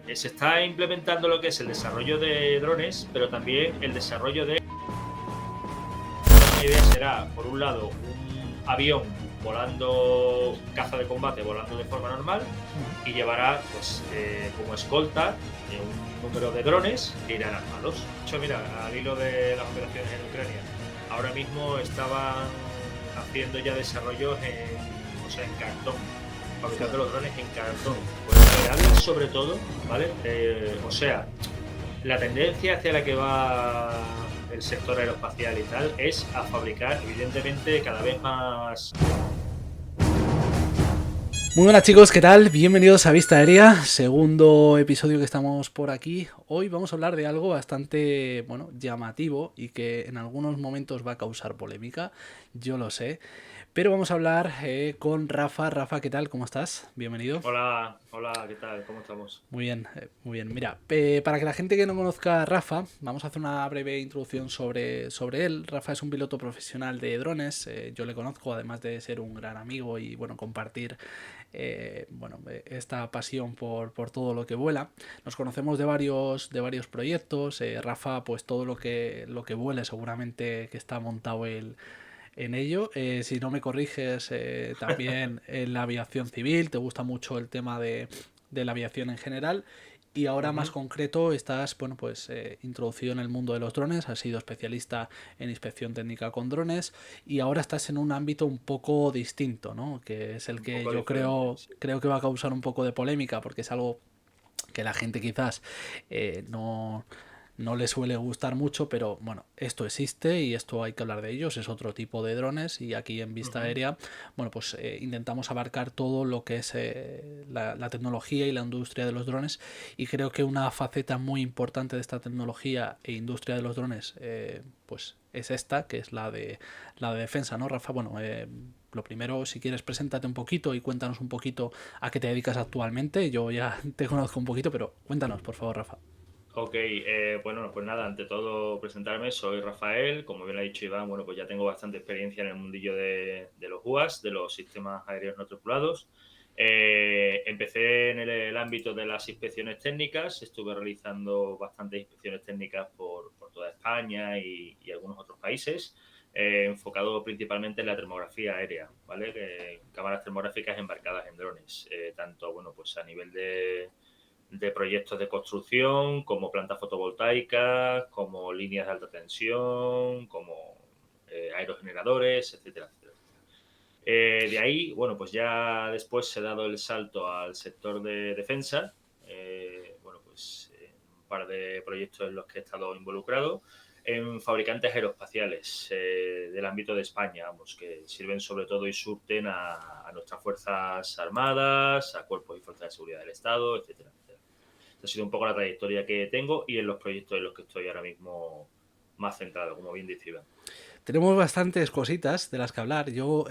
se está implementando lo que es el desarrollo de drones, pero también el desarrollo de... La idea será, por un lado, un avión volando, un caza de combate volando de forma normal, y llevará pues, como escolta un número de drones que irán armados. De hecho, mira, al hilo de las operaciones en Ucrania, ahora mismo estaban haciendo ya desarrollos en cartón, fabricando los drones en cartón. Pues reales sobre todo, ¿vale? La tendencia hacia la que va el sector aeroespacial y tal es a fabricar, evidentemente, cada vez más. Muy buenas chicos, ¿qué tal? Bienvenidos a Vista Aérea, segundo episodio que estamos por aquí. Hoy vamos a hablar de algo bastante, llamativo y que en algunos momentos va a causar polémica, yo lo sé. Pero vamos a hablar con Rafa. Rafa, ¿qué tal? ¿Cómo estás? Bienvenido. Hola, hola, ¿qué tal? ¿Cómo estamos? Muy bien, muy bien. Mira, para que la gente que no conozca a Rafa, vamos a hacer una breve introducción sobre él. Rafa es un piloto profesional de drones. Yo le conozco, además de ser un gran amigo y compartir esta pasión por todo lo que vuela. Nos conocemos de varios proyectos. Rafa, pues todo lo que vuele seguramente que está montado él en ello. Si no me corriges, también en la aviación civil, te gusta mucho el tema de la aviación en general. Y ahora más Ujú. concreto estás, introducido en el mundo de los drones, has sido especialista en inspección técnica con drones y ahora estás en un ámbito un poco distinto, ¿no? Que es el Un que poco yo diferente, creo, sí. creo que va a causar un poco de polémica porque es algo que la gente quizás no le suele gustar mucho, pero bueno, esto existe y esto hay que hablar de ellos, es otro tipo de drones y aquí en Vista Ujú. Aérea, intentamos abarcar todo lo que es la tecnología y la industria de los drones y creo que una faceta muy importante de esta tecnología e industria de los drones, pues es esta, que es la de defensa, ¿no, Rafa? Bueno, lo primero, si quieres, preséntate un poquito y cuéntanos un poquito a qué te dedicas actualmente. Yo ya te conozco un poquito, pero cuéntanos, por favor, Rafa. Ok, bueno, pues nada, ante todo presentarme, soy Rafael, como bien ha dicho Iván, bueno, pues ya tengo bastante experiencia en el mundillo de los UAS, de los sistemas aéreos no tripulados. Empecé en el ámbito de las inspecciones técnicas, estuve realizando bastantes inspecciones técnicas por toda España y algunos otros países, enfocado principalmente en la termografía aérea, ¿vale? Cámaras termográficas embarcadas en drones, tanto, bueno, pues a nivel de proyectos de construcción, como plantas fotovoltaicas, como líneas de alta tensión, como aerogeneradores, etcétera, etcétera. De ahí, bueno, pues ya después se ha dado el salto al sector de defensa, un par de proyectos en los que he estado involucrado, en fabricantes aeroespaciales del ámbito de España, vamos, que sirven sobre todo y surten a nuestras Fuerzas Armadas, a cuerpos y fuerzas de seguridad del Estado, etcétera, etcétera. Esta ha sido un poco la trayectoria que tengo y en los proyectos en los que estoy ahora mismo más centrado, como bien dice Iván. Tenemos bastantes cositas de las que hablar. Yo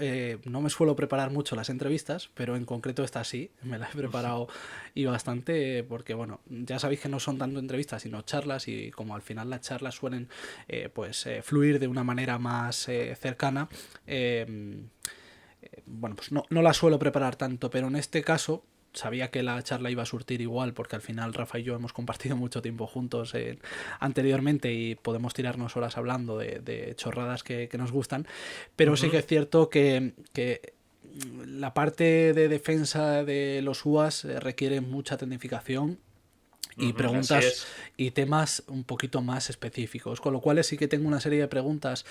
no me suelo preparar mucho las entrevistas, pero en concreto esta sí, me la he preparado y bastante, porque bueno, ya sabéis que no son tanto entrevistas, sino charlas, y como al final las charlas suelen fluir de una manera más cercana, pues no la suelo preparar tanto, pero en este caso sabía que la charla iba a surtir igual porque al final Rafa y yo hemos compartido mucho tiempo juntos anteriormente y podemos tirarnos horas hablando de chorradas que nos gustan, pero sí que Ujú. es cierto que la parte de defensa de los UAS requiere mucha tecnificación y Ujú, así preguntas es. y temas un poquito más específicos, con lo cual sí que tengo una serie de preguntas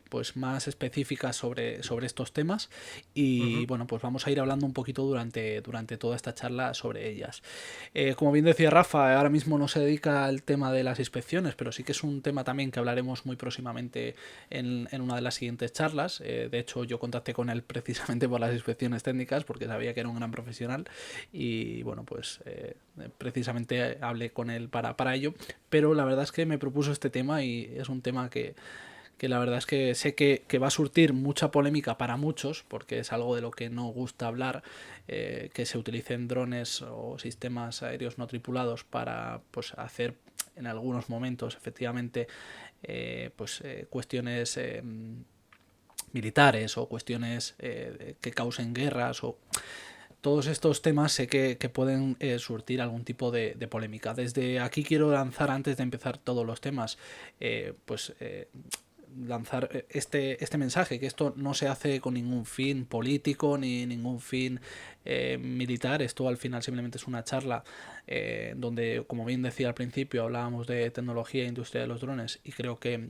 pues más específicas sobre estos temas y Ujú. bueno, pues vamos a ir hablando un poquito durante toda esta charla sobre ellas. Como bien decía Rafa, ahora mismo no se dedica al tema de las inspecciones, pero sí que es un tema también que hablaremos muy próximamente en una de las siguientes charlas. De hecho, yo contacté con él precisamente por las inspecciones técnicas porque sabía que era un gran profesional y bueno, pues precisamente hablé con él para ello, pero la verdad es que me propuso este tema y es un tema que la verdad es que sé que va a surtir mucha polémica para muchos, porque es algo de lo que no gusta hablar, que se utilicen drones o sistemas aéreos no tripulados para pues hacer en algunos momentos efectivamente cuestiones militares o cuestiones que causen guerras o todos estos temas sé que pueden surtir algún tipo de polémica. Desde aquí quiero lanzar, antes de empezar todos los temas, pues lanzar este mensaje, que esto no se hace con ningún fin político ni ningún fin militar. Esto al final simplemente es una charla donde, como bien decía al principio, hablábamos de tecnología e industria de los drones, y creo que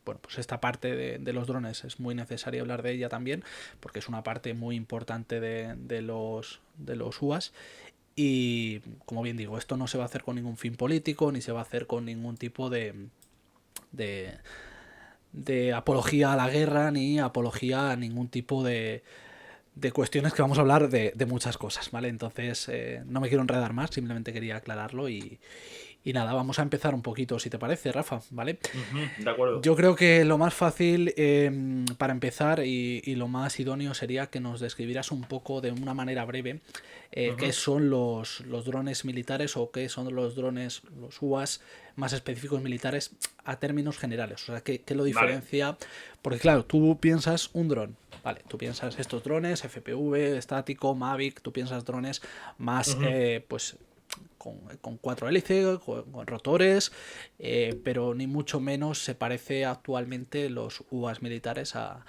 bueno, pues esta parte de los drones es muy necesario hablar de ella también, porque es una parte muy importante de los UAS. Y como bien digo, esto no se va a hacer con ningún fin político, ni se va a hacer con ningún tipo de, de apología a la guerra, ni apología a ningún tipo de cuestiones, que vamos a hablar de muchas cosas, ¿vale? Entonces, no me quiero enredar más, simplemente quería aclararlo y nada, vamos a empezar un poquito, si te parece, Rafa, ¿vale? Ujú, de acuerdo. Yo creo que lo más fácil para empezar y lo más idóneo sería que nos describieras un poco de una manera breve qué Ujú. son los drones militares, o qué son los drones, los UAS más específicos militares a términos generales. O sea, qué lo Vale. diferencia. Porque claro, tú piensas un dron. Vale, tú piensas estos drones, FPV, estático, Mavic, tú piensas drones más, Ujú. pues con cuatro hélices, con rotores, pero ni mucho menos se parece actualmente los UAS militares a...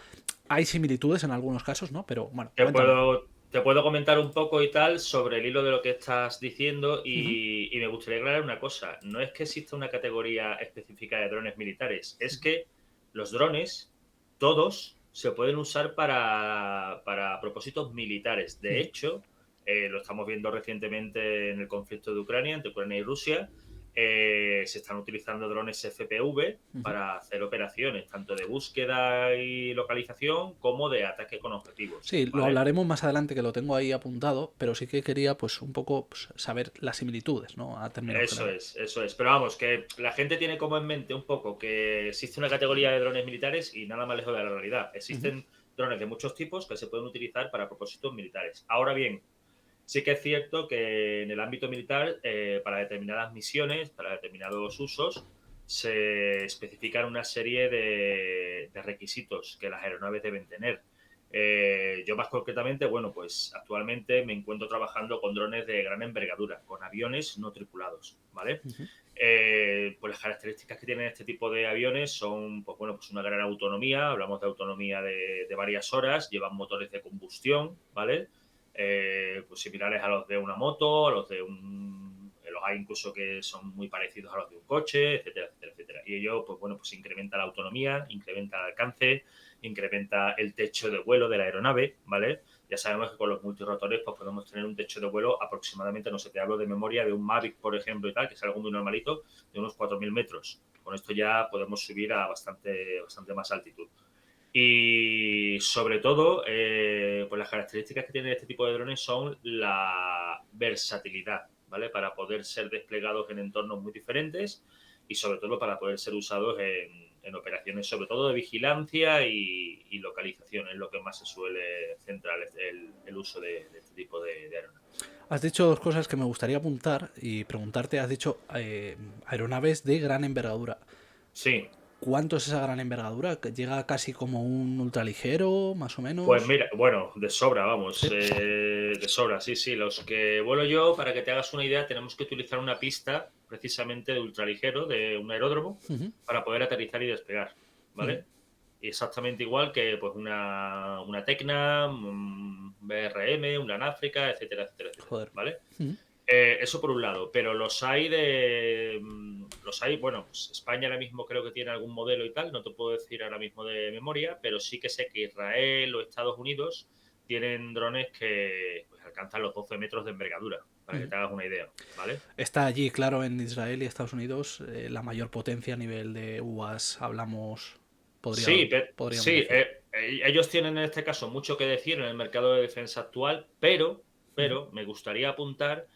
Hay similitudes en algunos casos, ¿no? Pero bueno, Te cuéntame. te puedo comentar un poco y tal sobre el hilo de lo que estás diciendo Ujú. y me gustaría aclarar una cosa. No es que exista una categoría específica de drones militares, es que los drones, todos, se pueden usar para propósitos militares. De Ujú. hecho, lo estamos viendo recientemente en el conflicto de Ucrania, entre Ucrania y Rusia, se están utilizando drones FPV Ujú. para hacer operaciones tanto de búsqueda y localización como de ataque con objetivos, Sí, lo ¿vale? hablaremos más adelante, que lo tengo ahí apuntado, pero sí que quería pues un poco pues, saber las similitudes, ¿no? A término Eso general. es, eso es. Pero vamos, que la gente tiene como en mente un poco que existe una categoría de drones militares y nada más lejos de la realidad. Ujú. Existen drones de muchos tipos que se pueden utilizar para propósitos militares. Ahora bien, sí que es cierto que en el ámbito militar, para determinadas misiones, para determinados usos, se especifican una serie de requisitos que las aeronaves deben tener. Yo más concretamente, bueno, pues actualmente me encuentro trabajando con drones de gran envergadura, con aviones no tripulados, ¿vale? Ujú. Pues las características que tienen este tipo de aviones son, pues bueno, pues una gran autonomía, hablamos de autonomía de varias horas, llevan motores de combustión, ¿vale? Pues similares a los de una moto, a los de un... Los hay incluso que son muy parecidos a los de un coche, etcétera, etcétera, etcétera. Y ello, pues bueno, pues incrementa la autonomía, incrementa el alcance, incrementa el techo de vuelo de la aeronave, ¿vale? Ya sabemos que con los multirotores pues podemos tener un techo de vuelo aproximadamente, no sé, te hablo de memoria, de un Mavic, por ejemplo, y tal, que es algo muy normalito, de unos 4.000 metros. Con esto ya podemos subir a bastante más altitud. Y sobre todo, pues las características que tiene este tipo de drones son la versatilidad, ¿vale? Para poder ser desplegados en entornos muy diferentes y sobre todo para poder ser usados en operaciones, sobre todo de vigilancia y localización, es lo que más se suele centrar el uso de este tipo de aeronaves. Has dicho dos cosas que me gustaría apuntar y preguntarte. Has dicho aeronaves de gran envergadura. Sí, ¿Cuánto es esa gran envergadura? ¿Que llega casi como un ultraligero, más o pues menos? mira, bueno, de sobra, vamos, Sí. de sobra, sí, sí. Los que vuelo yo, para que te hagas una idea, tenemos que utilizar una pista precisamente de ultraligero, de un aeródromo, Ujú. para poder aterrizar y despegar, Ujú. ¿vale? Y exactamente igual que pues una Tecna, un BRM, un África, etcétera, etcétera, etcétera, Joder. ¿vale? Ujú. Eso por un lado, pero los hay, bueno, pues España ahora mismo creo que tiene algún modelo y tal, no te puedo decir ahora mismo de memoria, pero sí que sé que Israel o Estados Unidos tienen drones que pues, alcanzan los 12 metros de envergadura, para que Ujú. te hagas una idea, ¿vale? Está allí, claro, en Israel y Estados Unidos, la mayor potencia a nivel de UAS, hablamos, Sí, podríamos sí, decir. ellos tienen en este caso mucho que decir en el mercado de defensa actual, Ujú. pero me gustaría apuntar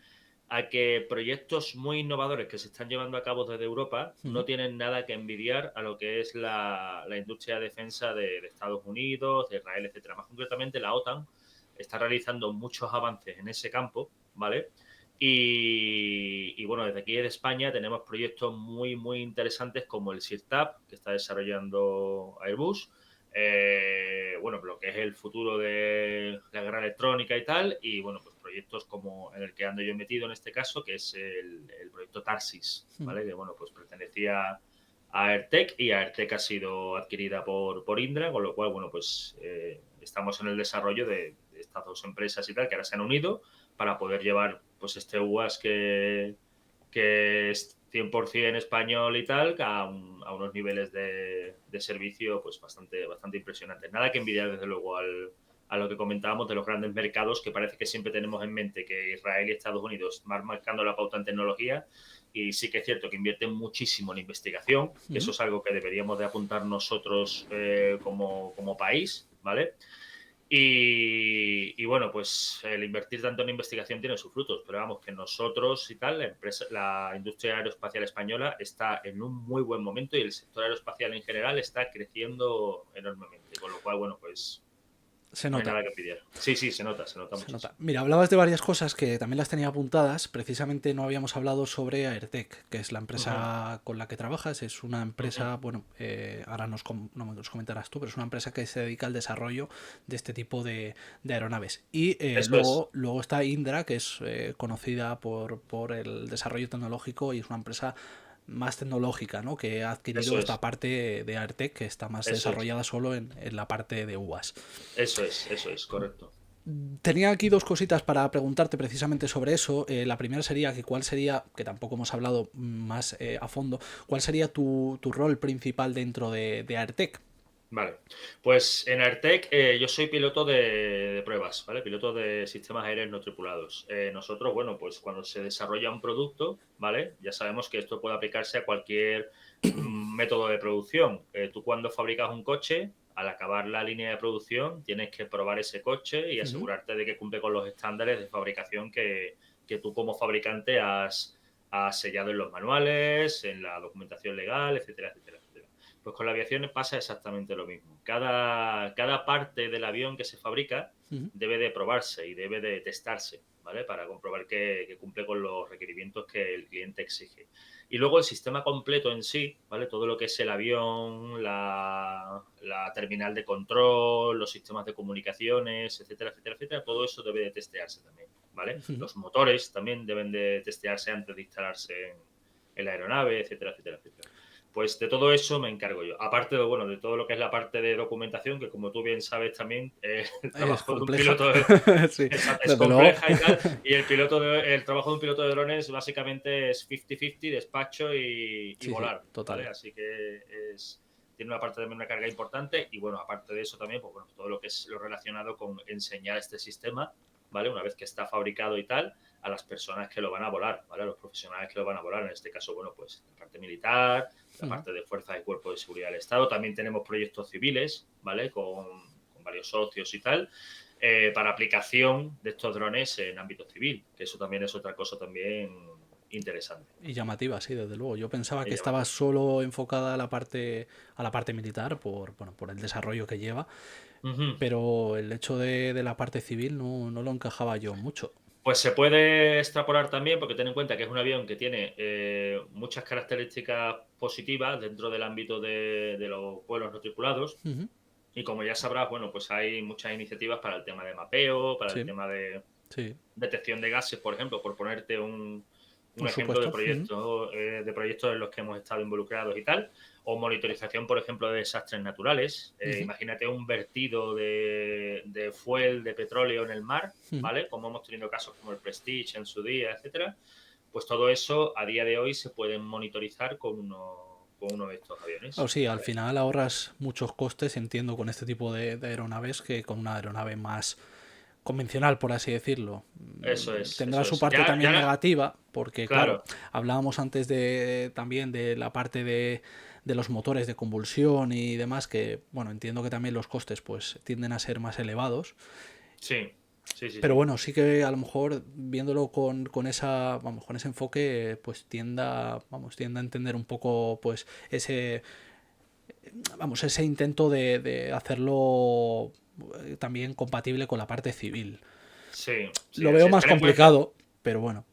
a que proyectos muy innovadores que se están llevando a cabo desde Europa Ujú. no tienen nada que envidiar a lo que es la industria de defensa de Estados Unidos, de Israel, etcétera. Más concretamente, la OTAN está realizando muchos avances en ese campo, ¿vale? Y bueno, desde aquí en España tenemos proyectos muy, muy interesantes como el SIRTAP, que está desarrollando Airbus, bueno, lo que es el futuro de la guerra electrónica y tal, y bueno, pues proyectos como en el que ando yo metido en este caso, que es el proyecto Tarsis, ¿vale? Que bueno, pues pertenecía a Aertec y Aertec ha sido adquirida por Indra, con lo cual, bueno, pues estamos en el desarrollo de estas dos empresas y tal, que ahora se han unido para poder llevar pues este UAS que es 100% español y tal, a unos niveles de servicio pues bastante impresionantes. Nada que envidiar, desde luego, a lo que comentábamos de los grandes mercados, que parece que siempre tenemos en mente que Israel y Estados Unidos van marcando la pauta en tecnología, y sí que es cierto que invierten muchísimo en investigación, que eso es algo que deberíamos de apuntar nosotros como país, ¿vale? Y bueno, pues el invertir tanto en investigación tiene sus frutos, pero vamos, que nosotros y tal, la industria aeroespacial española está en un muy buen momento y el sector aeroespacial en general está creciendo enormemente, con lo cual, bueno, pues Se no hay nota. nada que envidiar. Sí, se nota Se nota. muchísimo. Mira, hablabas de varias cosas que también las tenía apuntadas. Precisamente no habíamos hablado sobre Aertec, que es la Uh -huh, empresa con la que trabajas. Es una uh -huh. empresa, bueno, ahora no nos comentarás tú, pero es una empresa que se dedica al desarrollo de este tipo de aeronaves. Y Eso es, luego está Indra, que es conocida por el desarrollo tecnológico y es una empresa más tecnológica, ¿no? Que ha adquirido eso esta es, parte de Aertec, que está más eso es, desarrollada solo en la parte de UAS. eso es, correcto. Tenía aquí dos cositas para preguntarte precisamente sobre eso. La primera sería que cuál sería, que tampoco hemos hablado más a fondo, cuál sería tu rol principal dentro de Aertec. Vale, pues en Airtec yo soy piloto de pruebas, ¿vale? Piloto de sistemas aéreos no tripulados. Nosotros, bueno, pues cuando se desarrolla un producto, ¿vale? Ya sabemos que esto puede aplicarse a cualquier método de producción. Tú cuando fabricas un coche, al acabar la línea de producción, tienes que probar ese coche y asegurarte de que cumple con los estándares de fabricación que tú como fabricante has sellado en los manuales, en la documentación legal, etcétera, etcétera. Pues con la aviación pasa exactamente lo mismo. Cada parte del avión que se fabrica debe de probarse y debe de testarse, ¿vale? Para comprobar que cumple con los requerimientos que el cliente exige. Y luego el sistema completo en sí, ¿vale? Todo lo que es el avión, la terminal de control, los sistemas de comunicaciones, etcétera, etcétera, etcétera, todo eso debe de testearse también, ¿vale? Los motores también deben de testearse antes de instalarse en la aeronave, etcétera, etcétera, etcétera. Pues de todo eso me encargo yo. Aparte de, bueno, de todo lo que es la parte de documentación, que como tú bien sabes también, el Es trabajo de un compleja. piloto Sí, es desde luego. compleja y tal, y el trabajo de un piloto de drones básicamente es 50-50, despacho y Sí, sí, volar, ¿vale? total. Así que tiene una parte también, una carga importante, y bueno, aparte de eso también, pues bueno, todo lo que es lo relacionado con enseñar este sistema, ¿vale? Una vez que está fabricado y tal, a las personas que lo van a volar, ¿vale? A los profesionales que lo van a volar, en este caso, bueno, pues la parte militar, la parte de fuerzas y cuerpos de seguridad del Estado. También tenemos proyectos civiles, ¿vale? Con varios socios y tal, para aplicación de estos drones en ámbito civil, que eso también es otra cosa también interesante. Y llamativa, sí, desde luego. Yo pensaba que Y estaba llamativo. solo enfocada a la parte militar por el desarrollo que lleva, Uh -huh. pero el hecho de la parte civil no lo encajaba yo mucho. Pues se puede extrapolar también, porque ten en cuenta que es un avión que tiene muchas características positivas dentro del ámbito de los vuelos no tripulados. Y como ya sabrás, bueno, pues hay muchas iniciativas para el tema de mapeo, para el Sí, tema de sí, detección de gases, por ejemplo, por ponerte un un ejemplo supuesto. de proyectos en los que hemos estado involucrados y tal, o monitorización, por ejemplo, de desastres naturales. Imagínate un vertido de fuel, de petróleo en el mar, ¿vale? Como hemos tenido casos como el Prestige en su día, etcétera. Pues todo eso a día de hoy se puede monitorizar con uno de estos O aviones, sí, al ¿vale? final ahorras muchos costes, entiendo, con este tipo de aeronaves que con una aeronave más convencional, por así decirlo. Eso es, Tendrá eso su es. parte también Ya, negativa, porque claro, claro, hablábamos antes también de la parte de los motores de convulsión y demás, que bueno, entiendo que también los costes pues tienden a ser más elevados. sí, sí, sí, Pero sí. bueno, sí que a lo mejor viéndolo con ese enfoque, pues tienda a entender un poco pues ese intento de hacerlo también compatible con la parte civil. Sí, sí, Lo veo así es. más Ten en cuenta, complicado, pero bueno.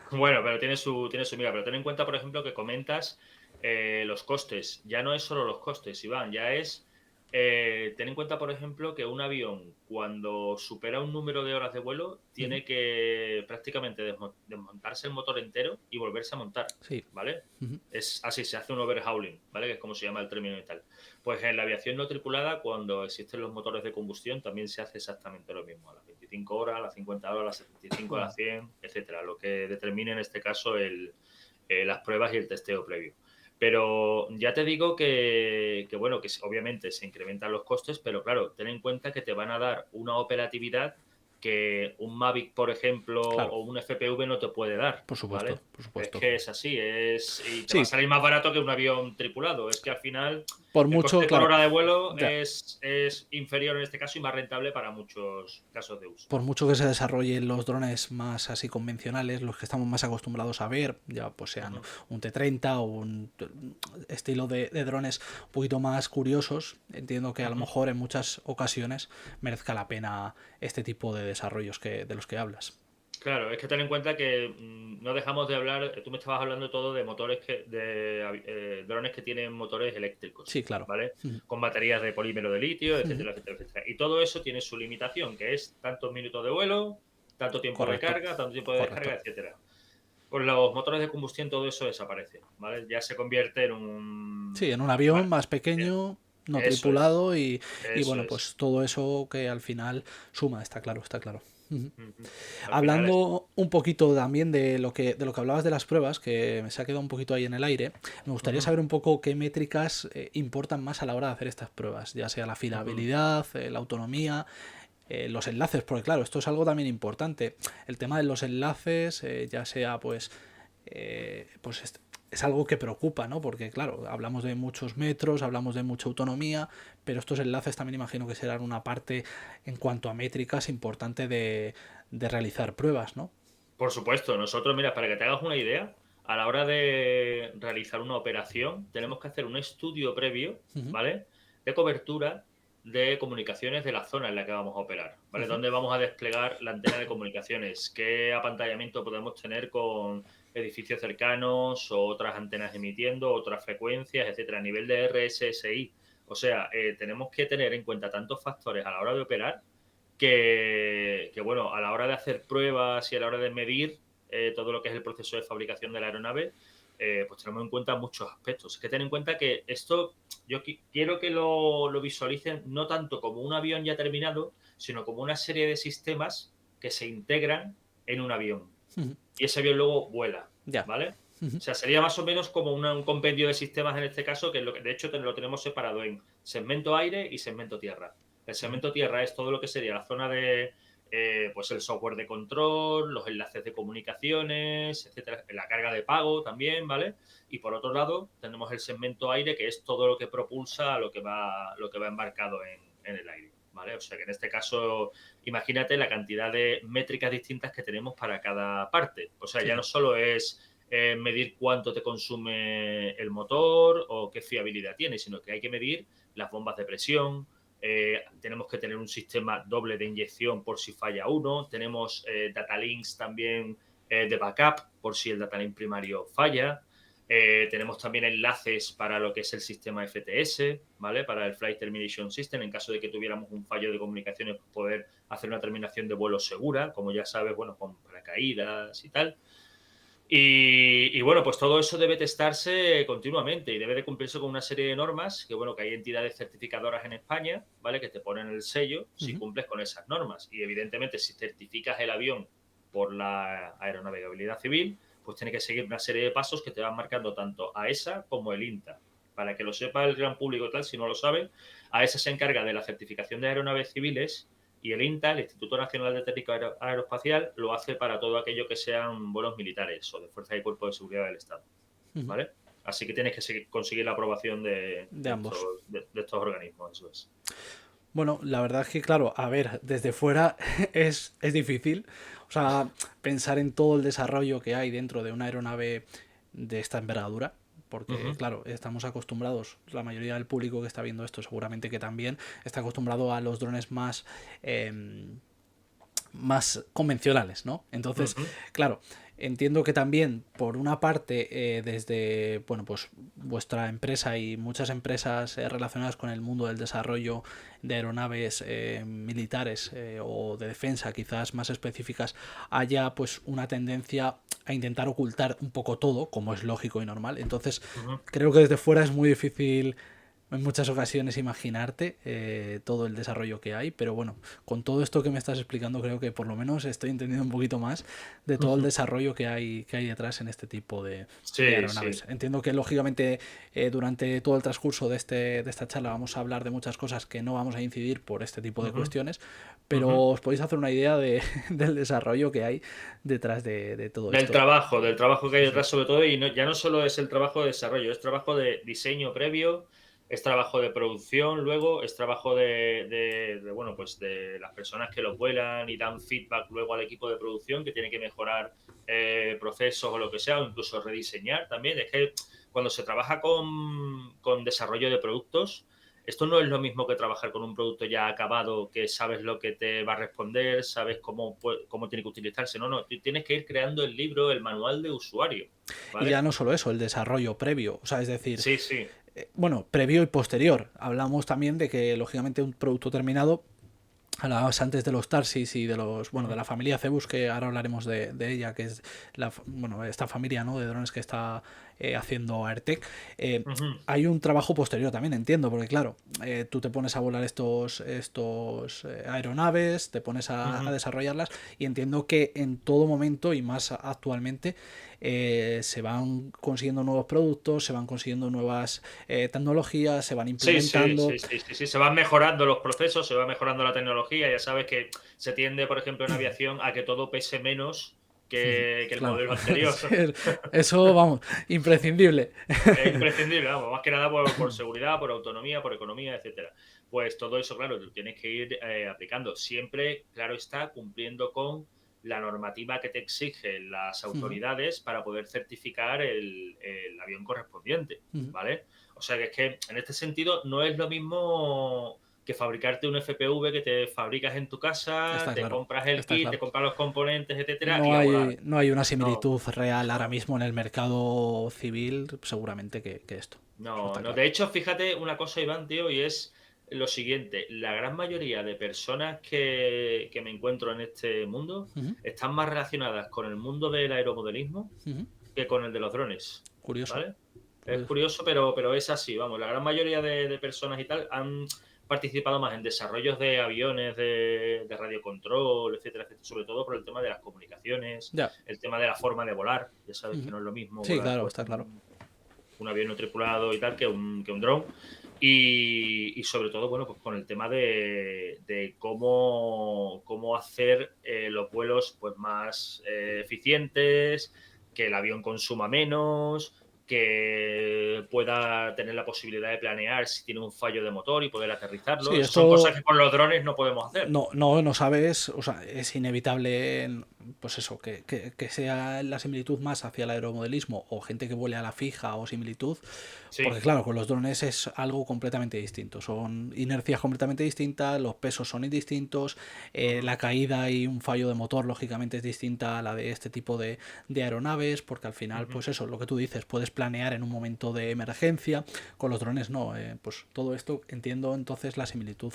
bueno, pero tiene su mira, pero ten en cuenta, por ejemplo, que comentas los costes. Ya no es solo los costes, Iván, ya es ten en cuenta, por ejemplo, que un avión, cuando supera un número de horas de vuelo, Ujú. tiene que prácticamente desmontarse el motor entero y volverse a montar, Sí. ¿vale? Ujú. Es así, se hace un overhauling, ¿vale? Que es como se llama el término y tal. Pues en la aviación no tripulada, cuando existen los motores de combustión, también se hace exactamente lo mismo, a las 25 horas, a las 50 horas, a las 75, a Wow. las 100, etcétera, lo que determine en este caso las pruebas y el testeo previo. Pero ya te digo bueno, que obviamente se incrementan los costes, pero claro, ten en cuenta que te van a dar una operatividad que un Mavic, por ejemplo, Claro, o un FPV no te puede dar, por supuesto, ¿vale? por Es supuesto. que es así, y te va a Sí, salir más barato que un avión tripulado. Es que al final por el mucho, coste por claro, hora de vuelo ya, es inferior en este caso y más rentable para muchos casos de uso. por mucho que se desarrollen los drones más así convencionales, los que estamos más acostumbrados a ver, ya pues sean Ujú, un T-30 o un estilo de drones un poquito más curiosos, entiendo que a lo ujú. mejor en muchas ocasiones merezca la pena este tipo de desarrollos de los que hablas. Claro, es que ten en cuenta que no dejamos de hablar, tú me estabas hablando todo de motores drones que tienen motores eléctricos, Sí, claro. ¿vale? Ujú. Con baterías de polímero de litio, Ujú. etcétera, etcétera, etcétera. Y todo eso tiene su limitación, que es tantos minutos de vuelo, tanto tiempo de Correcto, carga, tanto tiempo de correcto. descarga, etcétera. Con los motores de combustión todo eso desaparece, ¿vale? Ya se convierte en Sí, un... en un avión Vale, más pequeño, no eso es, tripulado y eso bueno, es. pues todo eso que al final suma, está claro, está claro. Ujú. Ujú. Al final es... Hablando un poquito también de lo que hablabas de las pruebas, que me se ha quedado un poquito ahí en el aire, me gustaría Ujú, saber un poco qué métricas importan más a la hora de hacer estas pruebas, ya sea la ujú. fiabilidad, la autonomía, los enlaces, porque claro, esto es algo también importante. El tema de los enlaces, ya sea pues es algo que preocupa, ¿no? Porque claro, hablamos de muchos metros, hablamos de mucha autonomía, pero estos enlaces también imagino que serán una parte en cuanto a métricas importante de realizar pruebas, ¿no? Por supuesto, nosotros, mira, para que te hagas una idea, a la hora de realizar una operación, tenemos que hacer un estudio previo, Ujú, ¿vale? De cobertura de comunicaciones de la zona en la que vamos a operar, ¿vale? ujú. ¿Dónde vamos a desplegar la antena de comunicaciones? ¿Qué apantallamiento podemos tener con edificios cercanos o otras antenas emitiendo, otras frecuencias, etcétera? A nivel de RSSI. O sea, tenemos que tener en cuenta tantos factores a la hora de operar bueno, a la hora de hacer pruebas y a la hora de medir todo lo que es el proceso de fabricación de la aeronave, pues tenemos en cuenta muchos aspectos. Es que ten en cuenta que esto, yo quiero que lo visualicen no tanto como un avión ya terminado, sino como una serie de sistemas que se integran en un avión. Ujú. Y ese avión luego vuela, Ya. ¿vale? Ujú, O sea, sería más o menos como un compendio de sistemas en este caso, que es lo que de hecho lo tenemos separado en segmento aire y segmento tierra. El ujú, segmento tierra es todo lo que sería la zona de pues el software de control, los enlaces de comunicaciones, etcétera, la carga de pago también, ¿vale? Y por otro lado, tenemos el segmento aire, que es todo lo que propulsa lo que va embarcado en el aire, ¿vale? O sea que en este caso, imagínate la cantidad de métricas distintas que tenemos para cada parte. O sea, sí, ya no sí. solo es medir cuánto te consume el motor o qué fiabilidad tiene, sino que hay que medir las bombas de presión, tenemos que tener un sistema doble de inyección por si falla uno, tenemos data links también de backup por si el data link primario falla, tenemos también enlaces para lo que es el sistema FTS, ¿vale? Para el Flight Termination System, en caso de que tuviéramos un fallo de comunicaciones, poder hacer una terminación de vuelo segura, como ya sabes, bueno, con paracaídas y tal. Bueno, pues todo eso debe testarse continuamente y debe de cumplirse con una serie de normas que, bueno, que hay entidades certificadoras en España, ¿vale? Que te ponen el sello si Ujú, cumples con esas normas. Y evidentemente, si certificas el avión por la aeronavegabilidad civil, pues tiene que seguir una serie de pasos que te van marcando tanto AESA como el INTA. Para que lo sepa el gran público y tal, si no lo sabe, AESA se encarga de la certificación de aeronaves civiles y el INTA, el Instituto Nacional de Técnica Aeroespacial, lo hace para todo aquello que sean vuelos militares o de fuerzas y cuerpos de seguridad del Estado, ujú. ¿vale? Así que tienes que conseguir la aprobación De ambos. de estos organismos, eso es. Bueno, la verdad es que, claro, a ver, desde fuera es difícil. O sea, pensar en todo el desarrollo que hay dentro de una aeronave de esta envergadura. Uh Porque, -huh, claro, estamos acostumbrados, la mayoría del público que está viendo esto seguramente que también está acostumbrado a los drones más convencionales, ¿no? uh Entonces, -huh. claro, entiendo que también, por una parte, desde bueno, pues vuestra empresa y muchas empresas relacionadas con el mundo del desarrollo de aeronaves militares o de defensa, quizás más específicas, haya pues una tendencia a intentar ocultar un poco todo, como es lógico y normal. Entonces, Ujú. creo que desde fuera es muy difícil en muchas ocasiones imaginarte todo el desarrollo que hay, pero bueno, con todo esto que me estás explicando creo que por lo menos estoy entendiendo un poquito más de todo el desarrollo que hay detrás en este tipo de Sí, sí. aeronaves. Entiendo que lógicamente durante todo el transcurso de esta charla vamos a hablar de muchas cosas que no vamos a incidir por este tipo de Ujú, cuestiones, pero ujú. os podéis hacer una idea del desarrollo que hay detrás de todo esto. Del trabajo que hay Sí, sí. detrás sobre todo, y no, ya no solo es el trabajo de desarrollo, es trabajo de diseño previo, es trabajo de producción, luego es trabajo bueno, pues de las personas que lo vuelan y dan feedback luego al equipo de producción que tiene que mejorar procesos o lo que sea, o incluso rediseñar también. Es que cuando se trabaja con desarrollo de productos, esto no es lo mismo que trabajar con un producto ya acabado, que sabes lo que te va a responder, sabes cómo tiene que utilizarse. No, no, tú tienes que ir creando el libro, el manual de usuario, Y ya ¿vale? no solo eso, el desarrollo previo, o sea, es decir, Sí, sí. bueno, previo y posterior. Hablamos también de que, lógicamente, un producto terminado. Hablabas antes de los Tarsis y de los, bueno, de Ujú, la familia Cebus, que ahora hablaremos de ella, que es bueno, esta familia, ¿no?, de drones que está haciendo Airtec. ujú, Hay un trabajo posterior también, entiendo, porque claro, tú te pones a volar estos aeronaves, te pones a ujú. desarrollarlas y entiendo que en todo momento y más actualmente se van consiguiendo nuevos productos, se van consiguiendo nuevas tecnologías, se van Sí, sí, implementando. sí, sí, sí, sí. Se van mejorando los procesos, se va mejorando la tecnología. Ya sabes que se tiende, por ejemplo, en aviación a que todo pese menos que el Claro, modelo anterior. sí, eso vamos, imprescindible. Es imprescindible, vamos, más que nada por seguridad, por autonomía, por economía, etcétera. Pues todo eso, claro, tú tienes que ir aplicando. Siempre, claro está, cumpliendo con la normativa que te exigen las autoridades para poder certificar el avión correspondiente, ¿vale? O sea que es que en este sentido no es lo mismo que fabricarte un FPV que te fabricas en tu casa, Está te claro, compras el está kit, te claro. compras los componentes, etcétera, y a volar. No hay una No, similitud real ahora no. mismo en el mercado civil, seguramente que esto. Eso No, está no. claro. De hecho, fíjate una cosa, Iván, tío, y es lo siguiente. La gran mayoría de personas que me encuentro en este mundo Ujú, están más relacionadas con el mundo del aeromodelismo ujú. que con el de los drones, Curioso, ¿vale? Es curioso. curioso, pero es así, vamos. La gran mayoría de personas y tal han participado más en desarrollos de aviones, de radiocontrol, etcétera, etcétera, sobre todo por el tema de las comunicaciones, Ya. el tema de la forma de volar. Ya sabes que Ujú. no es lo mismo Sí, volar claro, pues está claro. un avión no tripulado y tal que un dron. Y sobre todo, bueno, pues con el tema de cómo hacer los vuelos pues más eficientes, que el avión consuma menos, que pueda tener la posibilidad de planear si tiene un fallo de motor y poder Sí, aterrizarlo. Esas son cosas esto que con los drones no podemos hacer. no sabes, o sea, es inevitable, pues eso, que sea la similitud más hacia el aeromodelismo o gente que vuele a la fija o similitud, porque Sí. claro, con los drones es algo completamente distinto, son inercias completamente distintas, los pesos son distintos, Ujú, la caída y un fallo de motor lógicamente es distinta a la de este tipo de aeronaves, porque al final, ujú. pues eso, lo que tú dices, puedes planear en un momento de emergencia, con los drones no, pues todo esto entiendo entonces la similitud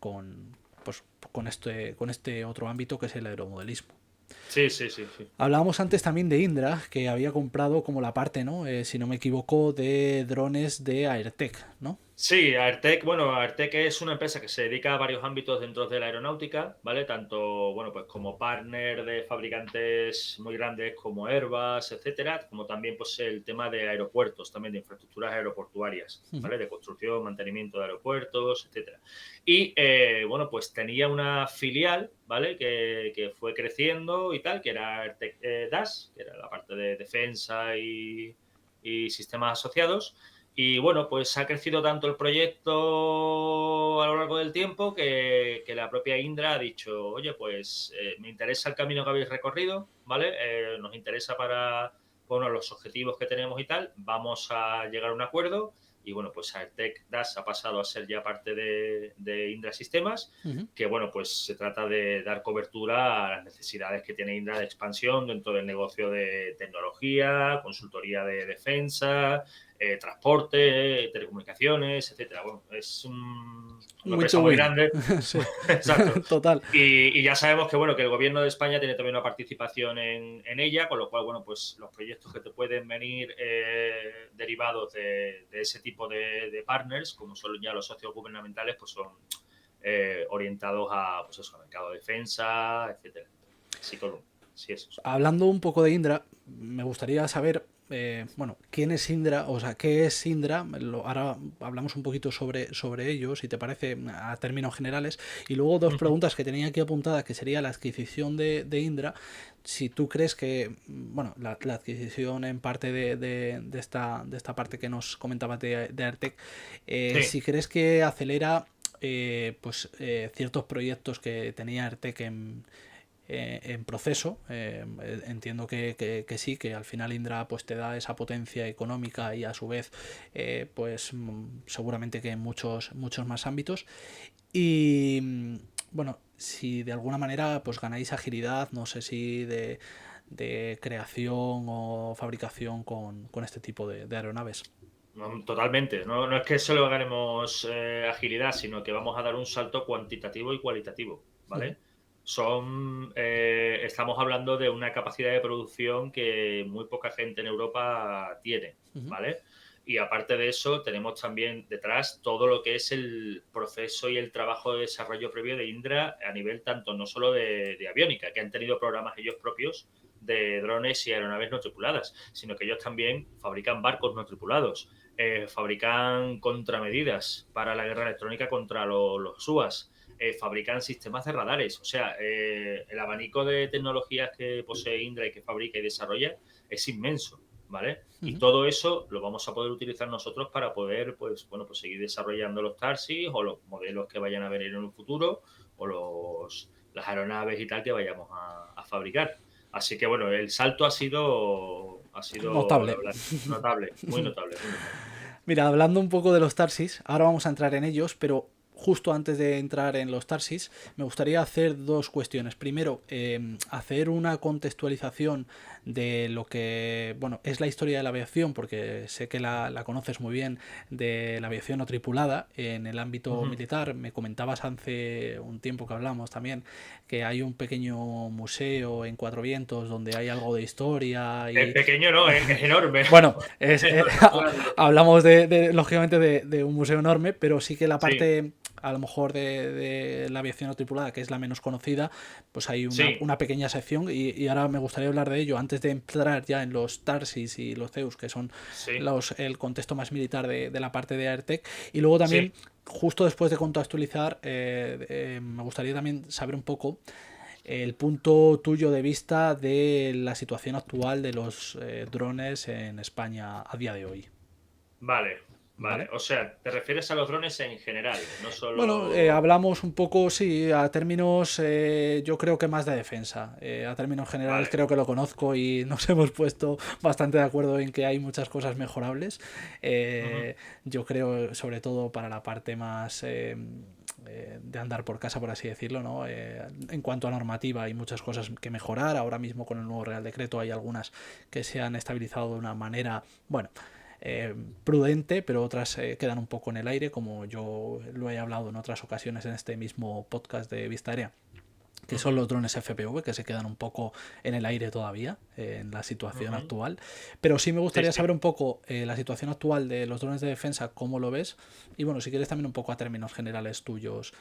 con, pues, con este otro ámbito que es el aeromodelismo. Sí, sí, sí, sí. Hablábamos antes también de Indra, que había comprado como la parte, ¿no? Si no me equivoco, de drones de Airtec, ¿no? Sí, Airtec, bueno, Airtec es una empresa que se dedica a varios ámbitos dentro de la aeronáutica, ¿vale? Tanto, bueno, pues como partner de fabricantes muy grandes como Airbus, etcétera, como también pues el tema de aeropuertos, también de infraestructuras aeroportuarias, ¿vale? De construcción, mantenimiento de aeropuertos, etcétera. Y, bueno, pues tenía una filial, ¿vale? Que fue creciendo y tal, que era Airtec DAS, que era la parte de defensa y sistemas asociados. Y bueno, pues ha crecido tanto el proyecto a lo largo del tiempo que la propia Indra ha dicho, oye, pues me interesa el camino que habéis recorrido, ¿vale? Nos interesa para bueno, los objetivos que tenemos y tal, vamos a llegar a un acuerdo y bueno, pues Airtech DAS ha pasado a ser ya parte de Indra Sistemas, que bueno, pues se trata de dar cobertura a las necesidades que tiene Indra de expansión dentro del negocio de tecnología, consultoría de defensa, transporte, telecomunicaciones, etcétera. Bueno, es una Muy empresa to muy win. grande. Sí, Exacto. total. Y ya sabemos que, bueno, que el gobierno de España tiene también una participación en ella, con lo cual, bueno, pues los proyectos que te pueden venir derivados de ese tipo de partners, como son ya los socios gubernamentales, pues son orientados a, pues eso, a mercado de defensa, etcétera. Así que, sí, eso. Hablando un poco de Indra, me gustaría saber, bueno, quién es Indra, o sea, qué es Indra. Ahora hablamos un poquito sobre ello, si te parece, a términos generales. Y luego dos preguntas que tenía aquí apuntadas, que sería la adquisición de Indra. Si tú crees que, bueno, la adquisición en parte de esta parte que nos comentabas de Artec, Sí. si crees que acelera ciertos proyectos que tenía Artec en proceso. Entiendo que sí, que al final Indra pues te da esa potencia económica y a su vez seguramente que en muchos más ámbitos. Y bueno, si de alguna manera pues ganáis agilidad, no sé si de creación o fabricación con este tipo de aeronaves. Totalmente. No es que solo ganemos agilidad, sino que vamos a dar un salto cuantitativo y cualitativo, ¿vale? Estamos hablando de una capacidad de producción que muy poca gente en Europa tiene, ¿vale? Y aparte de eso, tenemos también detrás todo lo que es el proceso y el trabajo de desarrollo previo de Indra a nivel tanto no solo de aviónica, que han tenido programas ellos propios de drones y aeronaves no tripuladas, sino que ellos también fabrican barcos no tripulados, fabrican contramedidas para la guerra electrónica contra los SUAS, fabrican sistemas de radares. O sea, el abanico de tecnologías que posee Indra y que fabrica y desarrolla es inmenso, ¿vale? Y todo eso lo vamos a poder utilizar nosotros para poder, pues seguir desarrollando los TARSIS o los modelos que vayan a venir en un futuro o las aeronaves y tal que vayamos a fabricar. Así que, bueno, el salto ha sido la Notable. verdad, notable, muy notable, muy notable. Mira, hablando un poco de los Tarsis, ahora vamos a entrar en ellos, pero justo antes de entrar en los Tarsis, me gustaría hacer dos cuestiones. Primero, hacer una contextualización de lo que, bueno, es la historia de la aviación, porque sé que la conoces muy bien, de la aviación no tripulada en el ámbito militar. Me comentabas hace un tiempo que hablamos también que hay un pequeño museo en Cuatro Vientos donde hay algo de historia y... Pequeño no, es enorme. Bueno, hablamos lógicamente de un museo enorme, pero sí que la parte... Sí. A lo mejor de la aviación no tripulada, que es la menos conocida, pues hay Sí. una pequeña sección y ahora me gustaría hablar de ello antes de entrar ya en los Tarsis y los Zeus, que son Sí. el contexto más militar de la parte de Airtech. Y luego también, justo después de contextualizar, me gustaría también saber un poco el punto tuyo de vista de la situación actual de los drones en España a día de hoy. Vale. ¿Vale? O sea, te refieres a los drones en general, no Bueno, solo... hablamos un poco, sí, a términos, yo creo que más de defensa. A términos generales Vale. creo que lo conozco y nos hemos puesto bastante de acuerdo en que hay muchas cosas mejorables. Yo creo, sobre todo para la parte más de andar por casa, por así decirlo, ¿no? En cuanto a normativa hay muchas cosas que mejorar. Ahora mismo con el nuevo Real Decreto hay algunas que se han estabilizado de una manera, bueno, prudente, pero otras quedan un poco en el aire, como yo lo he hablado en otras ocasiones en este mismo podcast de Vista Aérea, que son los drones FPV, que se quedan un poco en el aire todavía en la situación actual. Pero sí me gustaría saber un poco la situación actual de los drones de defensa, cómo lo ves, y bueno, si quieres también un poco a términos generales tuyos,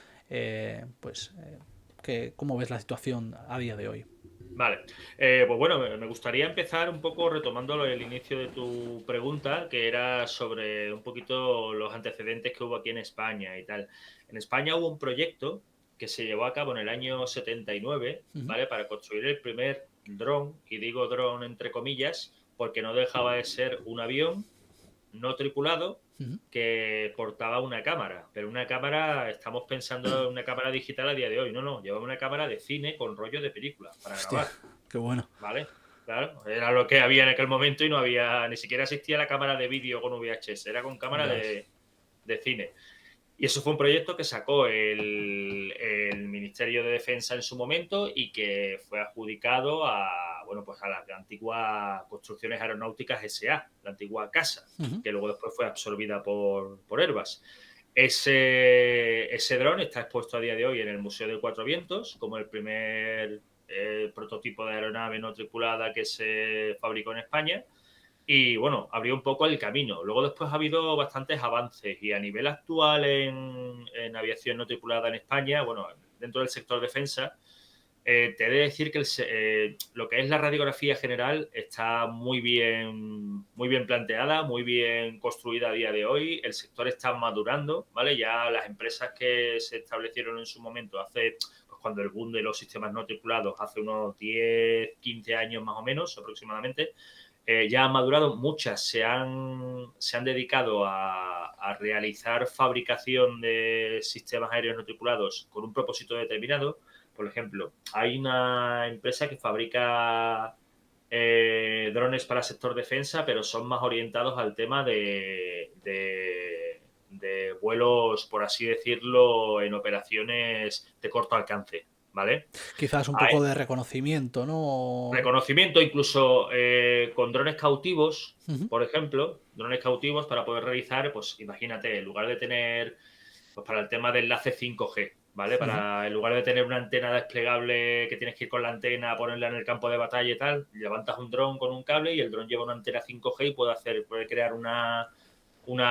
cómo ves la situación a día de hoy. Vale, pues bueno, me gustaría empezar un poco retomando el inicio de tu pregunta, que era sobre un poquito los antecedentes que hubo aquí en España y tal. En España hubo un proyecto que se llevó a cabo en el año 79, ¿vale? Para construir el primer dron, y digo dron entre comillas, porque no dejaba de ser un avión no tripulado que portaba una cámara, pero una cámara, estamos pensando en una cámara digital a día de hoy, no, llevaba una cámara de cine con rollo de película para Hostia, grabar, qué bueno. ¿vale? Claro, era lo que había en aquel momento y no había, ni siquiera existía la cámara de vídeo con VHS, era con cámara Ya ves. de cine. Y eso fue un proyecto que sacó el Ministerio de Defensa en su momento y que fue adjudicado a, bueno, pues a las antiguas Construcciones Aeronáuticas S.A., la antigua casa, Ujú. que luego después fue absorbida por Airbus. Ese dron está expuesto a día de hoy en el Museo de Cuatro Vientos como el primer prototipo de aeronave no tripulada que se fabricó en España. Y bueno, abrió un poco el camino. Luego después ha habido bastantes avances y a nivel actual en aviación no tripulada en España, bueno, dentro del sector defensa, te he de decir que lo que es la radiografía general está muy bien planteada, muy bien construida a día de hoy. El sector está madurando, ¿vale? Ya las empresas que se establecieron en su momento hace, pues cuando el boom de los sistemas no tripulados, hace unos 10, 15 años más o menos aproximadamente, ya han madurado, muchas se han dedicado a realizar fabricación de sistemas aéreos no tripulados con un propósito determinado. Por ejemplo, hay una empresa que fabrica drones para el sector defensa, pero son más orientados al tema de vuelos, por así decirlo, en operaciones de corto alcance, ¿vale? Quizás un poco de reconocimiento, ¿no? Reconocimiento, incluso con drones cautivos, Ujú. por ejemplo, drones cautivos para poder realizar, pues imagínate, en lugar de tener, pues para el tema de enlace 5G, ¿vale? Ujú. En lugar de tener una antena desplegable que tienes que ir con la antena, ponerla en el campo de batalla y tal, levantas un dron con un cable y el dron lleva una antena 5G y puede crear una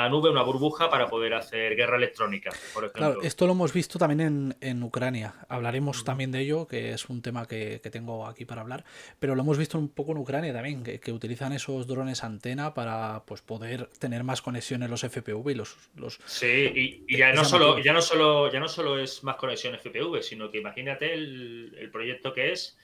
nube, una burbuja para poder hacer guerra electrónica, por Claro, ejemplo. esto lo hemos visto también en Ucrania. Hablaremos Ujú. también de ello, que es un tema que tengo aquí para hablar, pero lo hemos visto un poco en Ucrania también, que utilizan esos drones antena para pues poder tener más conexión en los FPV y los Sí, y es llamativo. ya no solo es más conexión FPV, sino que imagínate el proyecto que es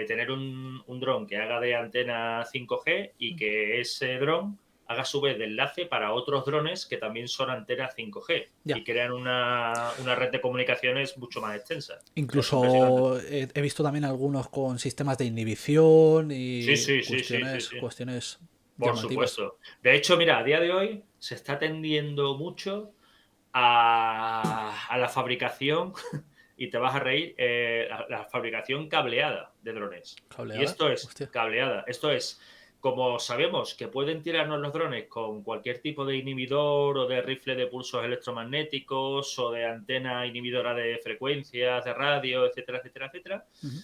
tener un dron que haga de antena 5G y que ese dron haga a su vez de enlace para otros drones que también son antena 5G Ya. y crean una red de comunicaciones mucho más extensa. Es impresionante. Incluso he visto también algunos con sistemas de inhibición Sí, y sí, sí, sí, sí, sí. cuestiones Por llamativas. supuesto. De hecho, mira, a día de hoy se está tendiendo mucho a la fabricación, y te vas a reír, la fabricación cableada de drones. Y Cableada. esto es Hostia. cableada. Esto es, como sabemos que pueden tirarnos los drones con cualquier tipo de inhibidor o de rifle de pulsos electromagnéticos o de antena inhibidora de frecuencias, de radio, etcétera, etcétera, etcétera. Ujú.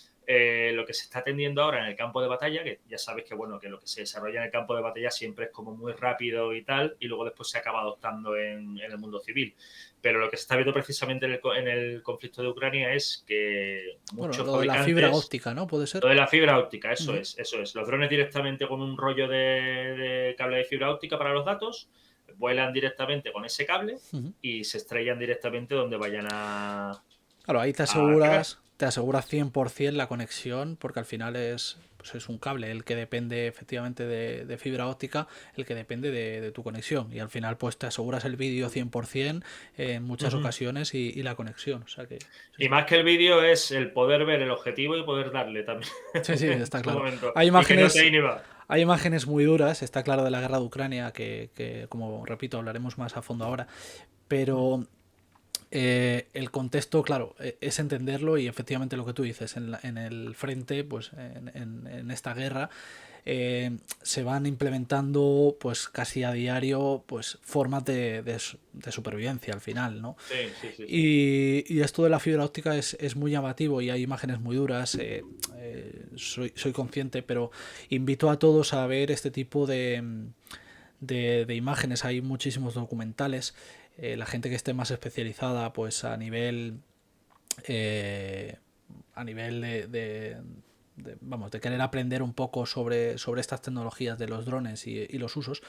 Lo que se está tendiendo ahora en el campo de batalla, que ya sabes que bueno, que lo que se desarrolla en el campo de batalla siempre es como muy rápido y tal, y luego después se acaba adoptando en el mundo civil. Pero lo que se está viendo precisamente en el conflicto de Ucrania es que Bueno, muchos lo de la fibra fabricantes, óptica, ¿no? Puede lo ser. de la fibra óptica, eso Ujú. es, eso es. Los drones directamente con un rollo de cable de fibra óptica para los datos, vuelan directamente con ese cable Ujú. y se estrellan directamente donde vayan Claro, ahí a atacar. te aseguras 100% la conexión, porque al final pues es un cable el que depende efectivamente de fibra óptica, el que depende de tu conexión. Y al final pues te aseguras el vídeo 100% en muchas Ujú. ocasiones y la conexión. O sea que sí, Y sí. más que el vídeo es el poder ver el objetivo y poder darle también Sí, sí, en está su claro. momento. Hay Y que no te imágenes, inhiba. hay imágenes muy duras, está claro, de la guerra de Ucrania, que como repito, hablaremos más a fondo ahora. Pero el contexto, claro, es entenderlo y efectivamente lo que tú dices, en el frente, pues en esta guerra, se van implementando pues casi a diario pues formas de supervivencia al final, ¿no? Sí, sí, sí, sí. Y esto de la fibra óptica es muy llamativo y hay imágenes muy duras, soy consciente, pero invito a todos a ver este tipo de imágenes. Hay muchísimos documentales. La gente que esté más especializada pues eh, a nivel vamos, de querer aprender un poco sobre estas tecnologías de los drones y los usos.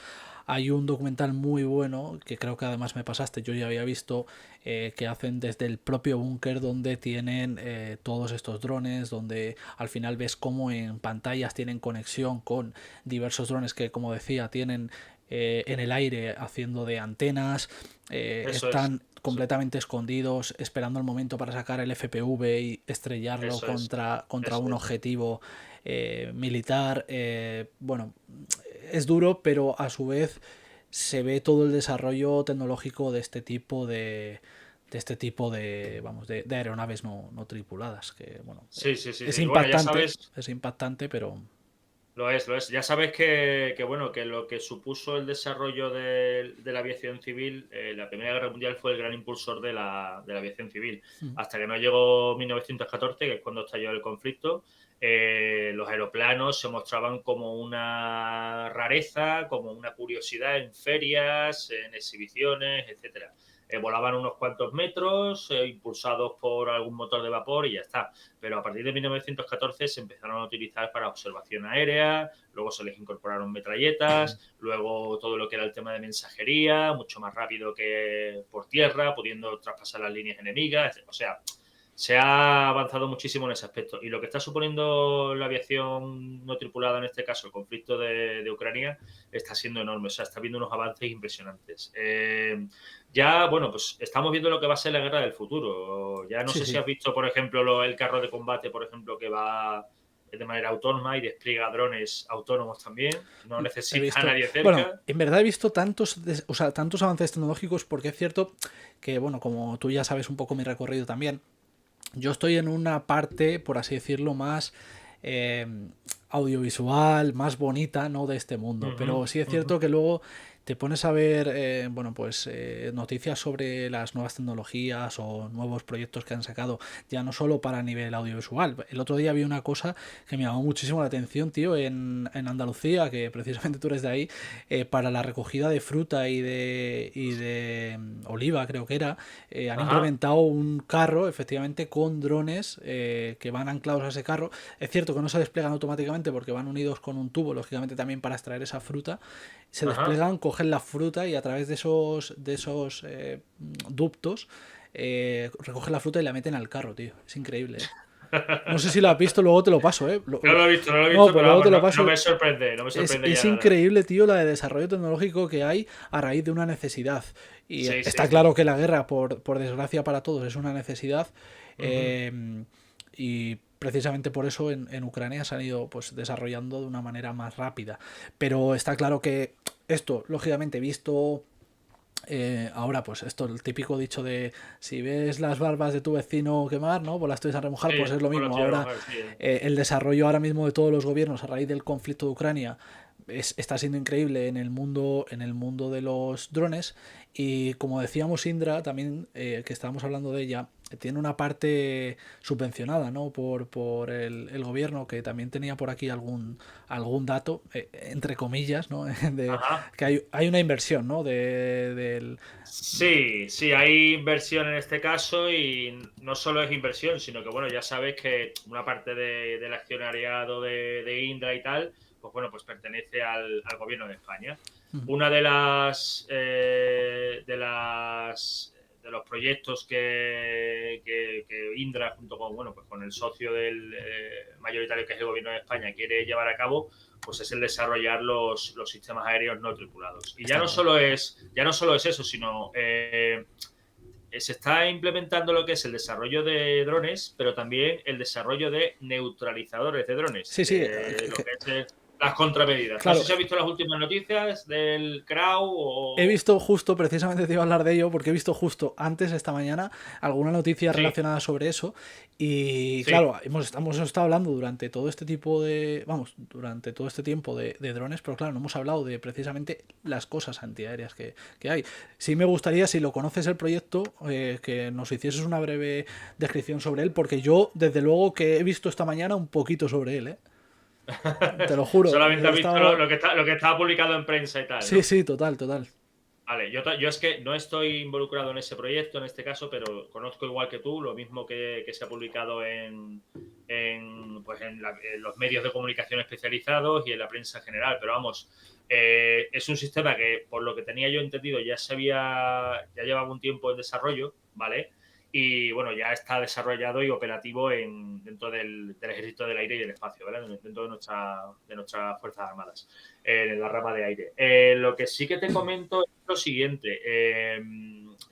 Hay un documental muy bueno que creo que además me pasaste, yo ya había visto, que hacen desde el propio búnker donde tienen todos estos drones, donde al final ves cómo en pantallas tienen conexión con diversos drones que, como decía, tienen en el aire haciendo de antenas, Eso es. están completamente escondidos, esperando el momento para sacar el FPV y estrellarlo eso es, contra eso un es. objetivo militar. Bueno, es duro, pero a su vez se ve todo el desarrollo tecnológico de este tipo de, vamos, de aeronaves no tripuladas, que bueno, Sí, sí, sí, sí. Bueno, es impactante, pero lo es, lo es. Ya sabes bueno, que lo que supuso el desarrollo de la aviación civil, la Primera Guerra Mundial fue el gran impulsor de la aviación civil. Hasta que no llegó 1914, que es cuando estalló el conflicto, los aeroplanos se mostraban como una rareza, como una curiosidad en ferias, en exhibiciones, etcétera. Volaban unos cuantos metros, impulsados por algún motor de vapor y ya está. Pero a partir de 1914 se empezaron a utilizar para observación aérea, luego se les incorporaron metralletas, luego todo lo que era el tema de mensajería, mucho más rápido que por tierra, pudiendo traspasar las líneas enemigas. O sea, se ha avanzado muchísimo en ese aspecto. Y lo que está suponiendo la aviación no tripulada, en este caso el conflicto de Ucrania, está siendo enorme. O sea, está viendo unos avances impresionantes. Ya, bueno, pues estamos viendo lo que va a ser la guerra del futuro. Ya no sí, sé si sí. has visto, por ejemplo, el carro de combate, por ejemplo, que va de manera autónoma y despliega drones autónomos también. No He necesita a visto, nadie bueno, cerca. en verdad he visto o sea, tantos avances tecnológicos porque es cierto que, bueno, como tú ya sabes un poco mi recorrido también, yo estoy en una parte, por así decirlo, más eh, audiovisual, más bonita, ¿no? De este Uh mundo. -huh, Pero sí es uh -huh. cierto que luego te pones a ver, bueno, pues noticias sobre las nuevas tecnologías o nuevos proyectos que han sacado, ya no solo para nivel audiovisual. El otro día vi una cosa que me llamó muchísimo la atención, tío, en Andalucía, que precisamente tú eres de ahí, para la recogida de fruta y de oliva, creo que era, han Ajá. implementado un carro, efectivamente, con drones que van anclados a ese carro. Es cierto que no se despliegan automáticamente porque van unidos con un tubo, lógicamente también para extraer esa fruta. Se Ajá. despliegan, cogen la fruta y a través de esos ductos recogen la fruta y la meten al carro, tío. Es increíble, ¿eh? No sé si lo has visto, luego te lo paso, ¿eh? No lo he visto, no lo he No, visto, pues pero luego vamos, te lo no, no paso. me sorprende, no me Es, sorprende es ya nada. increíble, tío, la de desarrollo tecnológico que hay a raíz de una necesidad. Y Sí, sí, está sí. claro que la guerra, por desgracia para todos, es una necesidad. Uh -huh. Y precisamente por eso en Ucrania se han ido pues, desarrollando de una manera más rápida. Pero está claro que esto, lógicamente, visto ahora, pues esto, el típico dicho de si ves las barbas de tu vecino quemar, ¿no? Pues las tuyas a remojar, pues Sí, es lo por la mismo. tuya Ahora, mujer, sí. el desarrollo ahora mismo de todos los gobiernos a raíz del conflicto de Ucrania está siendo increíble en el mundo de los drones. Y como decíamos, Indra, también, que estábamos hablando de ella, tiene una parte subvencionada, ¿no? Por el gobierno, que también tenía por aquí algún dato, entre comillas, ¿no? De, Ajá. que hay una inversión, ¿no? Del... Sí, sí, hay inversión en este caso y no solo es inversión, sino que, bueno, ya sabes que una parte del accionariado de Indra y tal, pues bueno, pues pertenece al gobierno de España. Una de los proyectos que Indra, junto con, bueno, pues con el socio del mayoritario que es el gobierno de España, quiere llevar a cabo, pues es el desarrollar los sistemas aéreos no tripulados. Y Está claro. ya no solo es eso, sino se está implementando lo que es el desarrollo de drones, pero también el desarrollo de neutralizadores de drones, Sí, sí, lo que es las contramedidas. No sé claro, si has visto las últimas noticias del CRAU he o... visto justo, precisamente te iba a hablar de ello, porque he visto justo antes, esta mañana, alguna noticia Sí, relacionada sobre eso. Y sí, claro, hemos estado hablando durante todo este tipo de, vamos, durante todo este tiempo de drones, pero claro, no hemos hablado de precisamente las cosas antiaéreas que hay. Sí me gustaría, si lo conoces el proyecto, que nos hicieses una breve descripción sobre él, porque yo, desde luego, que he visto esta mañana un poquito sobre él, ¿eh? Te lo juro, solamente he has visto estado... lo que estaba publicado en prensa y tal, Sí, ¿no? sí, total, total. Vale, yo es que no estoy involucrado en ese proyecto en este caso, pero conozco igual que tú, lo mismo que se ha publicado pues en los medios de comunicación especializados y en la prensa general. Pero vamos, es un sistema que, por lo que tenía yo entendido, ya llevaba un tiempo en desarrollo, ¿vale? Y bueno, ya está desarrollado y operativo dentro del Ejército del Aire y del Espacio, ¿vale? Dentro de nuestras Fuerzas Armadas, en la rama de aire. Lo que sí que te comento es lo siguiente.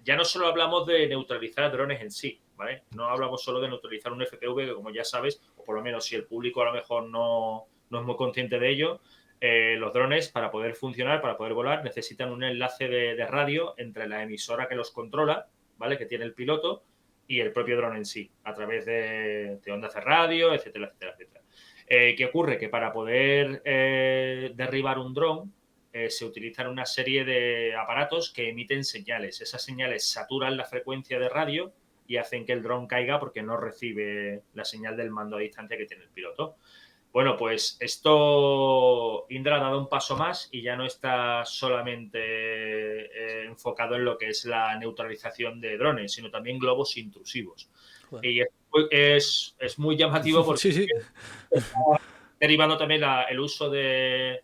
ya no solo hablamos de neutralizar drones en sí, ¿vale? No hablamos solo de neutralizar un FPV, que como ya sabes, o por lo menos si el público a lo mejor no es muy consciente de ello, los drones para poder funcionar, para poder volar, necesitan un enlace de radio entre la emisora que los controla, ¿vale? Que tiene el piloto, y el propio dron en sí, a través de ondas de radio, etcétera, etcétera, etcétera. ¿Qué ocurre? Que para poder derribar un dron se utilizan una serie de aparatos que emiten señales. Esas señales saturan la frecuencia de radio y hacen que el dron caiga porque no recibe la señal del mando a distancia que tiene el piloto. Bueno, pues esto Indra ha dado un paso más y ya no está solamente enfocado en lo que es la neutralización de drones, sino también globos intrusivos. Joder. Y es muy llamativo porque Sí, sí. está derivando también el uso de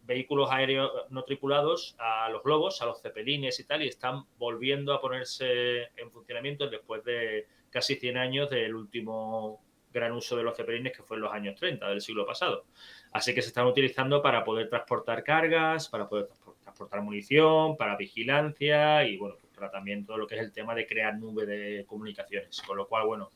vehículos aéreos no tripulados a los globos, a los cepelines y tal, y están volviendo a ponerse en funcionamiento después de casi 100 años del último gran uso de los cepelines, que fue en los años 30 del siglo pasado. Así que se están utilizando para poder transportar cargas, para poder transportar munición, para vigilancia y, bueno, pues para también todo lo que es el tema de crear nube de comunicaciones. Con lo cual, bueno,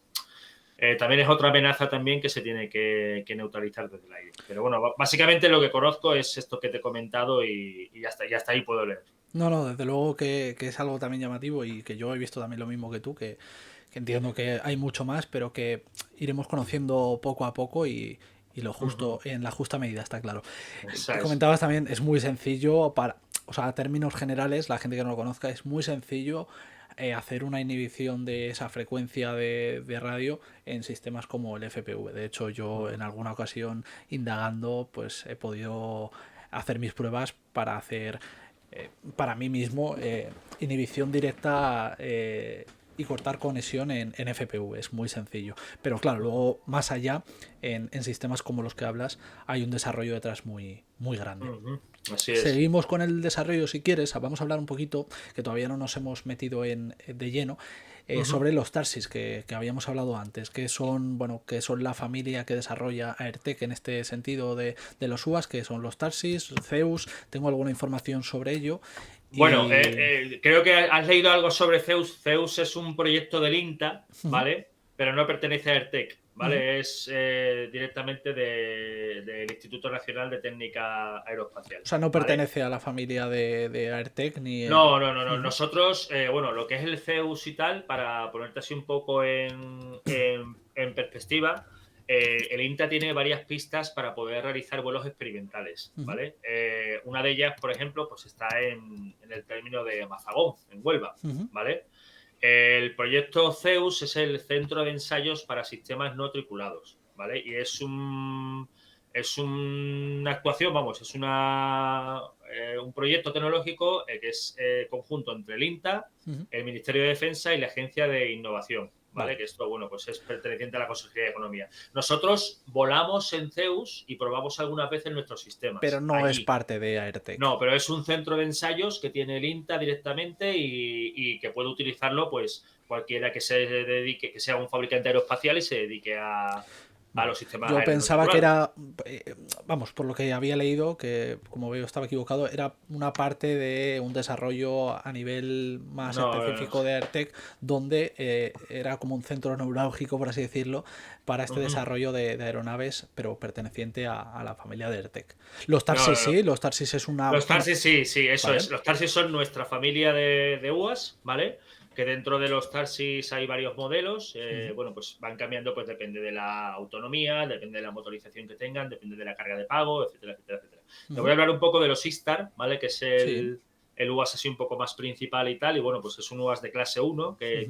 también es otra amenaza también que se tiene que neutralizar desde el aire. Pero bueno, básicamente lo que conozco es esto que te he comentado y ya está ahí puedo leer. No, desde luego que es algo también llamativo y que yo he visto también lo mismo que tú, que entiendo que hay mucho más, pero que iremos conociendo poco a poco y lo justo, en la justa medida, está claro. Que comentabas también, es muy sencillo o sea, a términos generales, la gente que no lo conozca, es muy sencillo hacer una inhibición de esa frecuencia de radio en sistemas como el FPV. De hecho, yo en alguna ocasión, indagando, pues he podido hacer mis pruebas para hacer para mí mismo inhibición directa y cortar conexión en FPV. Es muy sencillo. Pero claro, luego más allá, en sistemas como los que hablas, hay un desarrollo detrás muy grande. Así es. Seguimos con el desarrollo si quieres. Vamos a hablar un poquito, que todavía no nos hemos metido de lleno, sobre los Tarsis que habíamos hablado antes, que son la familia que desarrolla Aertec en este sentido de los UAS, que son los Tarsis, Zeus. Tengo alguna información sobre ello. Bueno, creo que has leído algo sobre Zeus. Zeus es un proyecto del INTA, ¿vale? Pero no pertenece a Aertec, ¿vale? Es directamente del Instituto Nacional de Técnica Aeroespacial. O sea, no ¿vale? pertenece a la familia de Aertec ni... No. Nosotros, bueno, lo que es el Zeus y tal, para ponerte así un poco en perspectiva, el INTA tiene varias pistas para poder realizar vuelos experimentales, ¿vale? Una de ellas, por ejemplo, pues está en el término de Mazagón, en Huelva, ¿vale? El proyecto Zeus es el centro de ensayos para sistemas no tripulados, ¿vale? Y es una actuación, vamos, es un proyecto tecnológico que es conjunto entre el INTA, el Ministerio de Defensa y la Agencia de Innovación, ¿vale? Que esto, bueno, pues es perteneciente a la Consejería de Economía. Nosotros volamos en Zeus y probamos algunas veces nuestros sistemas. Pero no es parte de Aertec. No, pero es un centro de ensayos que tiene el INTA directamente y que puede utilizarlo pues cualquiera que se dedique, que sea un fabricante aeroespacial y se dedique a los sistemas Yo aéreos pensaba no que era, vamos, por lo que había leído, que como veo estaba equivocado, era una parte de un desarrollo a nivel más específico de Aertec, donde era como un centro neurálgico, por así decirlo, para este desarrollo de aeronaves, pero perteneciente a la familia de Aertec. Los Tarsis sí, los Tarsis es una... Los Tarsis sí, eso es. Los Tarsis son nuestra familia de UAS, ¿vale? Que dentro de los Tarsis hay varios modelos, bueno, pues van cambiando, pues depende de la autonomía, depende de la motorización que tengan, depende de la carga de pago, etcétera, etcétera, etcétera. Te voy a hablar un poco de los Istar, ¿vale? Que es el UAS así un poco más principal y tal, y bueno, pues es un UAS de clase 1 que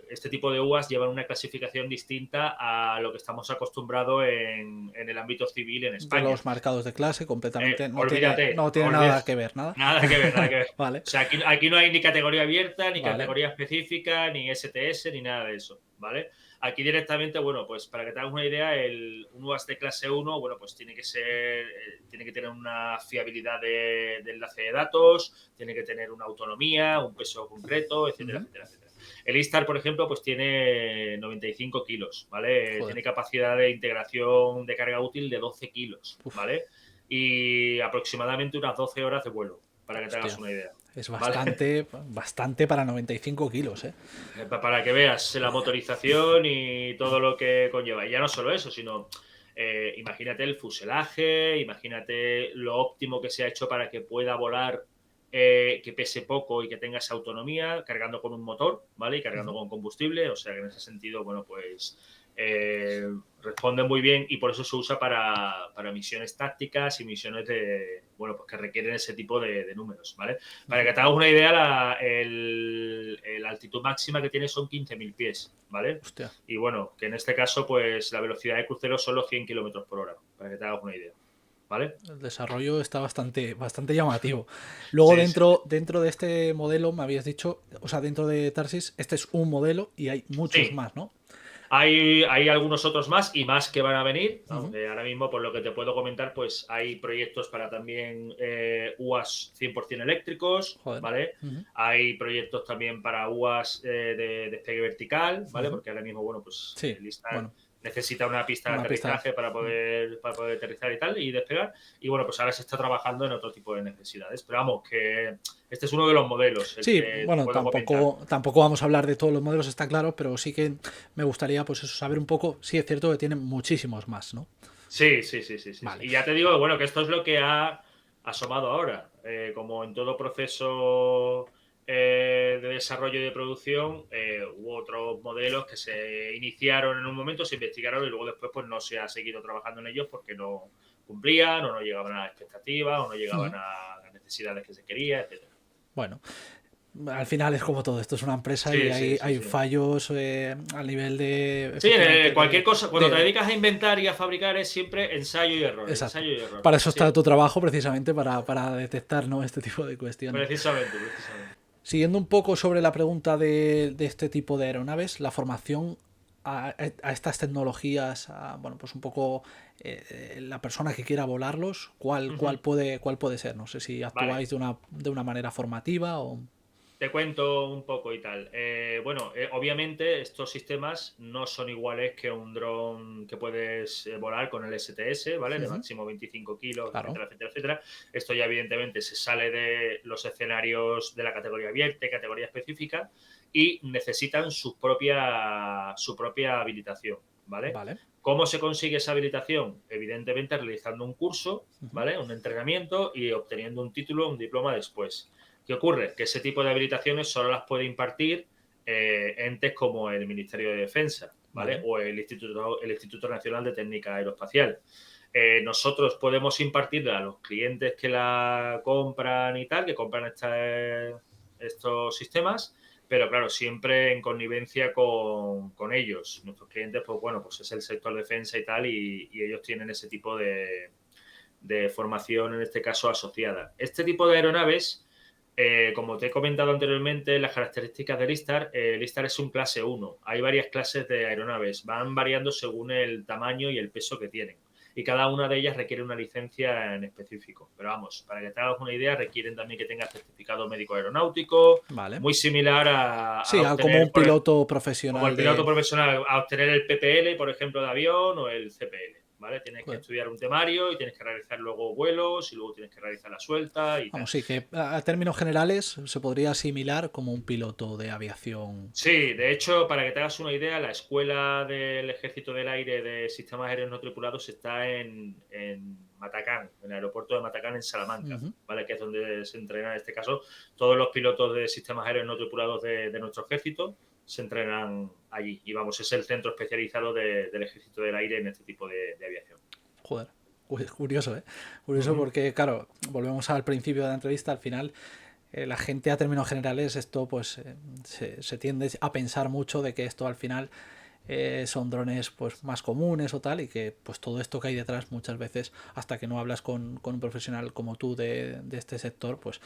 este tipo de UAS llevan una clasificación distinta a lo que estamos acostumbrados en el ámbito civil en España. De los marcados de clase completamente no olvídate, tiene nada que ver, nada. Nada que ver. Vale. O sea, aquí no hay ni categoría abierta, ni categoría específica, ni STS, ni nada de eso, ¿vale? Aquí directamente, bueno, pues para que te hagas una idea, un UAS de clase 1, bueno, pues tiene que tener una fiabilidad de enlace de datos, tiene que tener una autonomía, un peso concreto, etcétera, etcétera, etcétera. El Istar, por ejemplo, pues tiene 95 kilos, ¿vale? Joder. Tiene capacidad de integración de carga útil de 12 kilos, ¿vale? Y aproximadamente unas 12 horas de vuelo, para que te hagas Hostia, una idea. es ¿Vale? bastante para 95 kilos, ¿eh? Para que veas la motorización y todo lo que conlleva. Y ya no solo eso, sino imagínate el fuselaje, imagínate lo óptimo que se ha hecho para que pueda volar, que pese poco y que tenga esa autonomía, cargando con un motor, ¿vale? Y cargando con combustible. O sea que en ese sentido, bueno, pues responde muy bien y por eso se usa para misiones tácticas y misiones de, bueno, pues que requieren ese tipo de números, ¿vale? Para que te hagas una idea, la altitud máxima que tiene son 15.000 pies, ¿vale? Hostia. Y bueno, que en este caso, pues la velocidad de crucero son los 100 kilómetros por hora, para que te hagas una idea, ¿vale? El desarrollo está bastante llamativo. Luego Sí, sí, sí. dentro de este modelo me habías dicho, o sea, dentro de Tarsis, este es un modelo y hay muchos Sí, más, ¿no? hay algunos otros más y más que van a venir, Ujú. aunque ahora mismo, por lo que te puedo comentar, pues hay proyectos para también UAS 100% eléctricos, Joder. ¿vale? Ujú. Hay proyectos también para UAS de despegue vertical, ¿vale? Ujú. Porque ahora mismo, bueno, pues Sí, Listar bueno, necesita una pista de una pista. aterrizaje para poder aterrizar y tal, y despegar. Y bueno, pues ahora se está trabajando en otro tipo de necesidades. Pero vamos, que este es uno de los modelos, el Sí, que te bueno, puedo comentar. tampoco vamos a hablar de todos los modelos, está claro, pero sí que me gustaría, pues eso, saber un poco. Sí, es cierto que tienen muchísimos más, ¿no? Sí, sí, sí, sí, sí, sí. Vale. Y ya te digo, bueno, que esto es lo que ha asomado ahora. Como en todo proceso de desarrollo y de producción, hubo otros modelos que se iniciaron en un momento, se investigaron y luego después pues no se ha seguido trabajando en ellos porque no cumplían o no llegaban a las expectativas o no llegaban Ujú. a las necesidades que se quería, etcétera. Bueno, al final es como todo, esto es una empresa y Sí, sí, sí, hay sí. fallos al nivel de, Sí, efectivamente, cualquier cosa, cuando te de. dedicas a inventar y a fabricar es siempre ensayo y error, Exacto. ensayo y error. Para eso está tu Siempre. trabajo, precisamente, para detectar, ¿no?, este tipo de cuestiones. Precisamente, precisamente. Siguiendo un poco sobre la pregunta de este tipo de aeronaves, la formación a estas tecnologías, bueno, pues un poco la persona que quiera volarlos, Ujú. cuál puede ser? No sé si Vale, actuáis de una manera formativa o. te cuento un poco y tal. Bueno, obviamente estos sistemas no son iguales que un dron que puedes volar con el STS, ¿vale? De Ujú. máximo 25 kilos, Claro, etcétera, etcétera, etcétera. Esto ya evidentemente se sale de los escenarios de la categoría abierta y categoría específica y necesitan su propia habilitación, ¿vale? vale. ¿Cómo se consigue esa habilitación? Evidentemente realizando un curso, Ujú. ¿vale? Un entrenamiento y obteniendo un título, un diploma después. ¿Qué ocurre? Que ese tipo de habilitaciones solo las puede impartir entes como el Ministerio de Defensa, ¿vale? Vale, O el Instituto Nacional de Técnica Aeroespacial. Nosotros podemos impartirla a los clientes que la compran y tal, que compran estos sistemas, pero claro, siempre en connivencia con ellos. Nuestros clientes, pues bueno, pues es el sector defensa y tal, y ellos tienen ese tipo de formación, en este caso asociada. Este tipo de aeronaves, como te he comentado anteriormente, las características del Istar, el Istar es un clase 1. Hay varias clases de aeronaves, van variando según el tamaño y el peso que tienen. Y cada una de ellas requiere una licencia en específico. Pero vamos, para que te hagas una idea, requieren también que tengas certificado médico aeronáutico, vale. muy similar a Sí, como obtener, un piloto como el profesional piloto de. profesional, a obtener el PPL, por ejemplo, de avión o el CPL. ¿Vale? Tienes que Joder. estudiar un temario y tienes que realizar luego vuelos y luego tienes que realizar la suelta y tal. Vamos, sí, que a términos generales se podría asimilar como un piloto de aviación. Sí, de hecho, para que te hagas una idea, la escuela del Ejército del Aire de Sistemas Aéreos No Tripulados está en Matacán, en el aeropuerto de Matacán, en Salamanca, Ujú. ¿vale? Que es donde se entrenan, en este caso, todos los pilotos de sistemas aéreos no tripulados de nuestro ejército se entrenan allí. Y vamos, es el centro especializado del Ejército del Aire en este tipo de aviación. Joder, curioso, ¿eh? Curioso Ujú. porque, claro, volvemos al principio de la entrevista, al final la gente a términos generales esto pues se tiende a pensar mucho de que esto al final son drones pues más comunes o tal y que pues todo esto que hay detrás muchas veces hasta que no hablas con un profesional como tú de este sector pues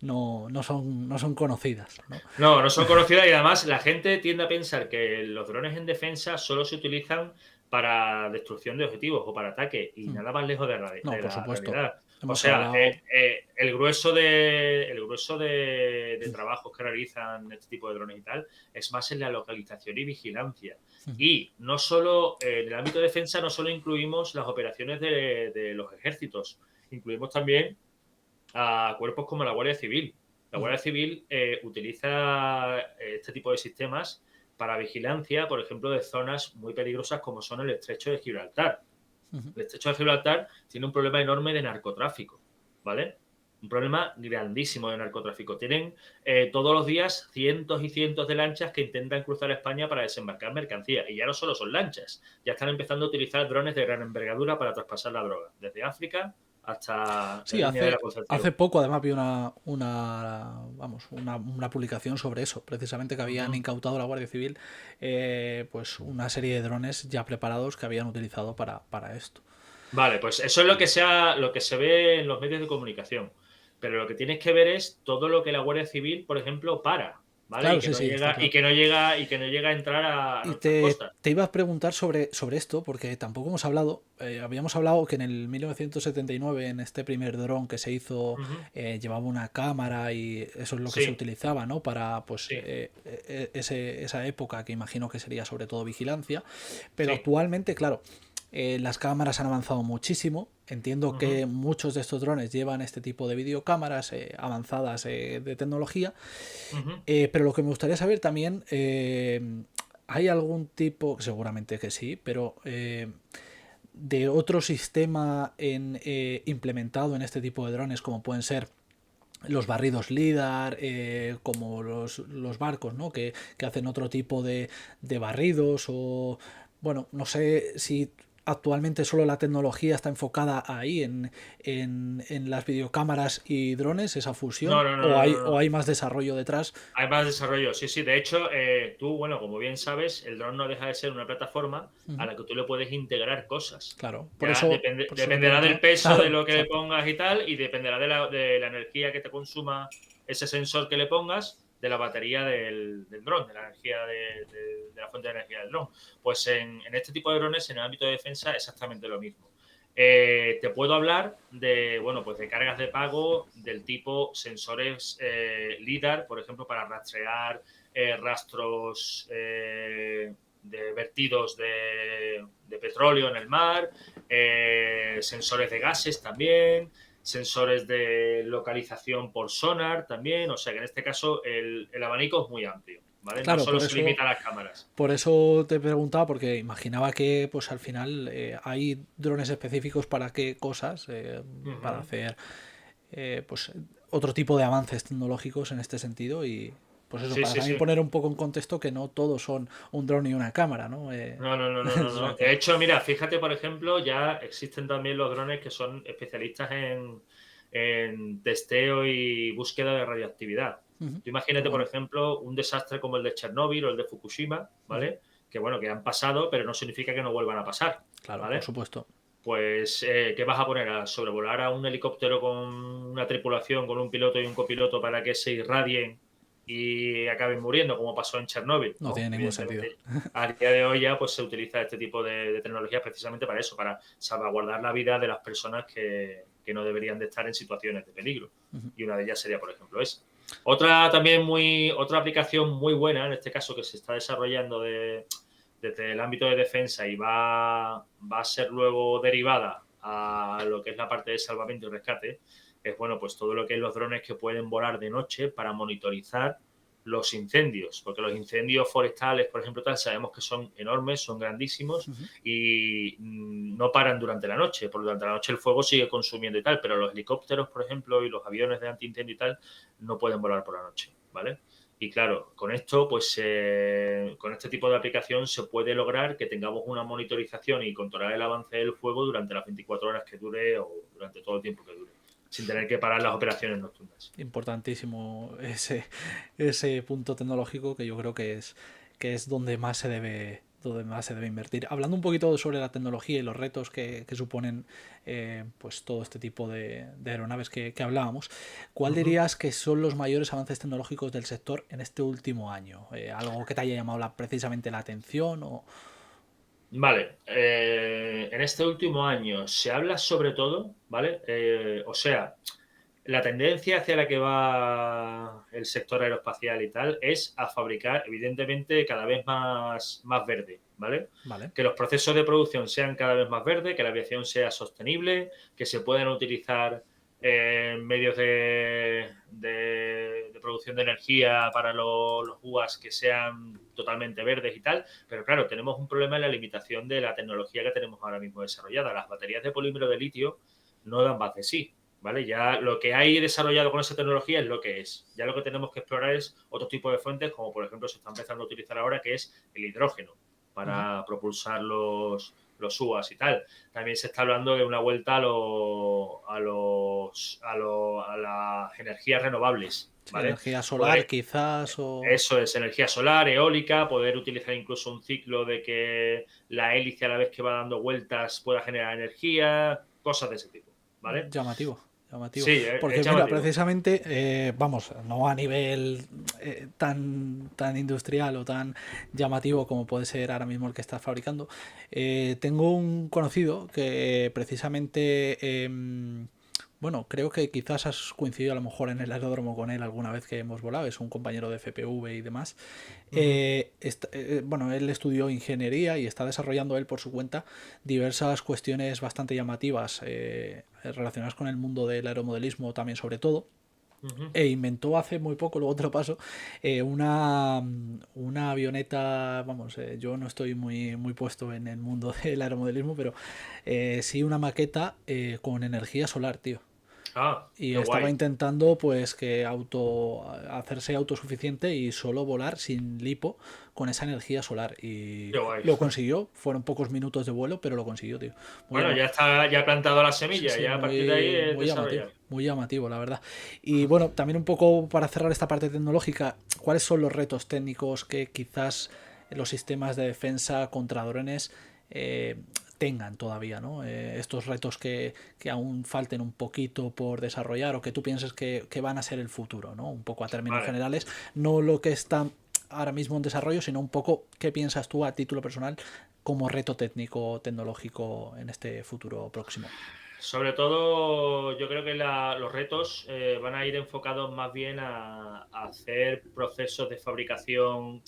no son conocidas, ¿no? No, no son conocidas y además la gente tiende a pensar que los drones en defensa solo se utilizan para destrucción de objetivos o para ataque y Hmm. nada más lejos de, No, de por la supuesto. realidad. O Hemos sea, hablado. el grueso de trabajos que realizan este tipo de drones y tal es más en la localización y vigilancia. Y no solo en el ámbito de defensa, no solo incluimos las operaciones de los ejércitos, incluimos también a cuerpos como la Guardia Civil. La Guardia Civil utiliza este tipo de sistemas para vigilancia, por ejemplo, de zonas muy peligrosas como son el Estrecho de Gibraltar. El Estrecho de Gibraltar tiene un problema enorme de narcotráfico, ¿vale? Un problema grandísimo de narcotráfico. Tienen todos los días cientos y cientos de lanchas que intentan cruzar España para desembarcar mercancía. Y ya no solo son lanchas, ya están empezando a utilizar drones de gran envergadura para traspasar la droga, desde África hasta la Sí, línea de la hace Concepción. poco además vi una publicación sobre eso, precisamente que habían Ujú. incautado la Guardia Civil pues una serie de drones ya preparados que habían utilizado para esto. Vale, pues eso es lo que se ve en los medios de comunicación. Pero lo que tienes que ver es todo lo que la Guardia Civil, por ejemplo, para, ¿vale? Claro, sí, sí, está claro. Y que no llega a entrar a Y nuestras costas. te iba a preguntar sobre esto, porque tampoco hemos hablado, habíamos hablado que en el 1979, en este primer dron que se hizo, Ujú. llevaba una cámara y eso es lo que se Sí, utilizaba, ¿no? Para pues sí, esa época que imagino que sería sobre todo vigilancia. Pero sí. actualmente, claro, las cámaras han avanzado muchísimo. Entiendo Ujú, que muchos de estos drones llevan este tipo de videocámaras avanzadas de tecnología. ujú. Pero lo que me gustaría saber también, ¿hay algún tipo, seguramente que sí, pero de otro sistema implementado en este tipo de drones, como pueden ser los barridos LIDAR, como los barcos, ¿no? Que hacen otro tipo de barridos o, bueno, no sé si actualmente solo la tecnología está enfocada ahí en las videocámaras y drones, esa No, fusión, no, no, no, no, o no. hay más desarrollo detrás. Hay más desarrollo, sí, sí. De hecho, tú, bueno, como bien sabes, el dron no deja de ser una plataforma a Ujú. la que tú le puedes integrar cosas. Claro, Ya por eso te dependerá del preguntaba. peso de Claro, lo que le exacto. pongas y tal, y dependerá de la energía que te consuma ese sensor que le pongas, de la batería del dron, de la energía de la fuente de energía del dron. Pues en este tipo de drones, en el ámbito de defensa, exactamente lo mismo. Te puedo hablar de, bueno, pues de cargas de pago del tipo sensores LIDAR, por ejemplo, para rastrear rastros de vertidos de petróleo en el mar, sensores de gases también, sensores de localización por sonar también, o sea que en este caso el abanico es muy amplio, ¿vale? No Claro, solo se limita a las cámaras. por eso te preguntaba, porque imaginaba que pues al final hay drones específicos para qué cosas, Uh para -huh. hacer pues otro tipo de avances tecnológicos en este sentido y pues eso, Sí, para sí, también sí. poner un poco en contexto que no todos son un dron y una cámara, ¿no? No, no, no, no, no, O sea no. que, De hecho, mira, fíjate, por ejemplo, ya existen también los drones que son especialistas en testeo y búsqueda de radioactividad. ujú, Tú qué imagínate, por bueno. ejemplo, un desastre como el de Chernóbil o el de Fukushima, Ujú, ¿vale? Que bueno, que han pasado, pero no significa que no vuelvan a pasar, claro, por ¿vale? supuesto. Pues, ¿qué vas a poner? ¿A sobrevolar a un helicóptero con una tripulación, con un piloto y un copiloto para que se irradien y acaben muriendo, como pasó en Chernóbil? No No, tiene ningún sentido. evidentemente. A día de hoy ya pues, se utiliza este tipo de tecnologías precisamente para eso, para salvaguardar la vida de las personas que no deberían de estar en situaciones de peligro. Y una de ellas sería, por ejemplo, esa. Otra aplicación muy buena, en este caso que se está desarrollando desde el ámbito de defensa y va a ser luego derivada a lo que es la parte de salvamento y rescate, es bueno, pues todo lo que es los drones que pueden volar de noche para monitorizar los incendios, porque los incendios forestales, por ejemplo, tal, sabemos que son enormes, son grandísimos Ujú. y no paran durante la noche, porque durante la noche el fuego sigue consumiendo y tal, pero los helicópteros, por ejemplo, y los aviones de antiincendio y tal, no pueden volar por la noche, ¿vale? Y claro, con esto, pues con este tipo de aplicación se puede lograr que tengamos una monitorización y controlar el avance del fuego durante las 24 horas que dure o durante todo el tiempo que dure, sin tener que parar las operaciones nocturnas. Importantísimo ese punto tecnológico que yo creo que es donde más se debe invertir. Hablando un poquito sobre la tecnología y los retos que suponen pues todo este tipo de aeronaves que hablábamos, ¿cuál Uh -huh. dirías que son los mayores avances tecnológicos del sector en este último año? ¿Algo que te haya llamado precisamente la atención? Vale, en este último año se habla sobre todo, ¿vale? O sea, la tendencia hacia la que va el sector aeroespacial y tal es a fabricar, evidentemente, cada vez más verde, ¿vale? Vale. Que los procesos de producción sean cada vez más verdes, que la aviación sea sostenible, que se puedan utilizar medios de producción de energía para los UAS que sean totalmente verdes y tal, pero claro, tenemos un problema en la limitación de la tecnología que tenemos ahora mismo desarrollada. Las baterías de polímero de litio no dan más de sí, ¿vale? Ya lo que hay desarrollado con esa tecnología es lo que es. Ya lo que tenemos que explorar es otro tipo de fuentes, como por ejemplo se está empezando a utilizar ahora, que es el hidrógeno, Ujú. para propulsar los UAS y tal. También se está hablando de una vuelta a las energías renovables, Sí, ¿vale? energía solar Poder, quizás o... eso es energía solar, eólica, poder utilizar incluso un ciclo de que la hélice a la vez que va dando vueltas pueda generar energía, cosas de ese tipo, ¿vale? Llamativo, llamativo. Sí, es Porque mira, llamativo. precisamente, vamos, no a nivel tan industrial o tan llamativo como puede ser ahora mismo el que estás fabricando, tengo un conocido que precisamente, bueno, creo que quizás has coincidido a lo mejor en el aeródromo con él alguna vez que hemos volado, es un compañero de FPV y demás. Uh -huh. Bueno, él estudió ingeniería y está desarrollando él por su cuenta diversas cuestiones bastante llamativas relacionadas con el mundo del aeromodelismo también sobre todo. Uh -huh. E inventó hace muy poco, luego te lo paso, una avioneta, vamos, yo no estoy muy puesto en el mundo del aeromodelismo, pero sí una maqueta con energía solar, tío. Ah, Y qué estaba guay, intentando pues que hacerse autosuficiente y solo volar sin lipo con esa energía solar. Y qué guay. lo consiguió, fueron pocos minutos de vuelo, pero lo consiguió, tío. Muy Bueno, llama ya está, ya ha plantado la Sí, semilla, sí, ya a partir de ahí es desarrollar. muy llamativo, la verdad. Y bueno, también un poco para cerrar esta parte tecnológica, ¿cuáles son los retos técnicos que quizás los sistemas de defensa contra drones eh, tengan todavía, ¿no? Estos retos que aún falten un poquito por desarrollar o que tú pienses que van a ser el futuro, ¿no? Un poco a términos Vale. generales, no lo que está ahora mismo en desarrollo, sino un poco qué piensas tú a título personal como reto técnico tecnológico en este futuro próximo. Sobre todo, yo creo que los retos van a ir enfocados más bien a hacer procesos de fabricación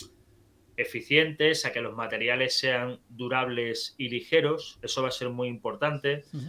eficientes, a que los materiales sean durables y ligeros, eso va a ser muy importante, Ujú.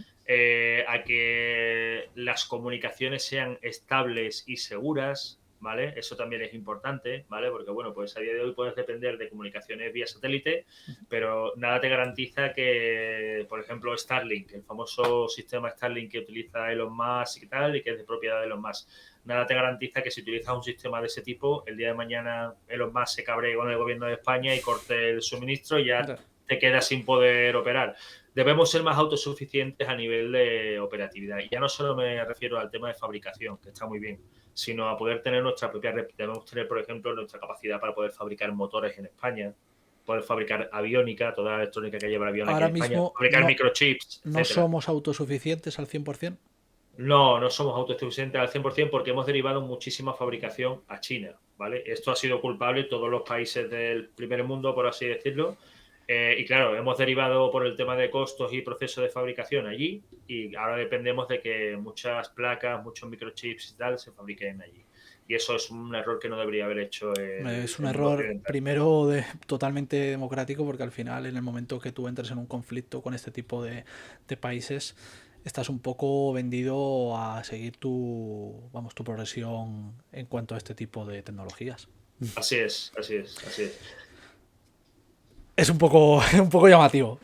a que las comunicaciones sean estables y seguras, ¿vale? Eso también es importante, ¿vale? Porque, bueno, pues a día de hoy puedes depender de comunicaciones vía satélite, pero nada te garantiza que, por ejemplo, Starlink, el famoso sistema Starlink que utiliza Elon Musk y tal, y que es de propiedad de Elon Musk, nada te garantiza que si utilizas un sistema de ese tipo, el día de mañana Elon Musk se cabree con el gobierno de España y corte el suministro y ya Ya. te quedas sin poder operar. Debemos ser más autosuficientes a nivel de operatividad. Y ya no solo me refiero al tema de fabricación, que está muy bien, sino a poder tener nuestra propia red. Debemos tener, por ejemplo, nuestra capacidad para poder fabricar motores en España, poder fabricar aviónica, toda la electrónica que lleva el avión aquí Ahora en España, mismo fabricar microchips, no etcétera. somos autosuficientes al 100%. No, no somos autosuficientes al 100% porque hemos derivado muchísima fabricación a China, ¿vale? Esto ha sido culpable todos los países del primer mundo, por así decirlo. Y claro, hemos derivado por el tema de costos y proceso de fabricación allí y ahora dependemos de que muchas placas, muchos microchips y tal se fabriquen allí. Y eso es un error que no debería haber hecho Es un el mundo error occidental. primero totalmente democrático porque al final en el momento que tú entres en un conflicto con este tipo de países estás un poco vendido a seguir tu progresión en cuanto a este tipo de tecnologías. Así es, así es, así es. Es un poco llamativo,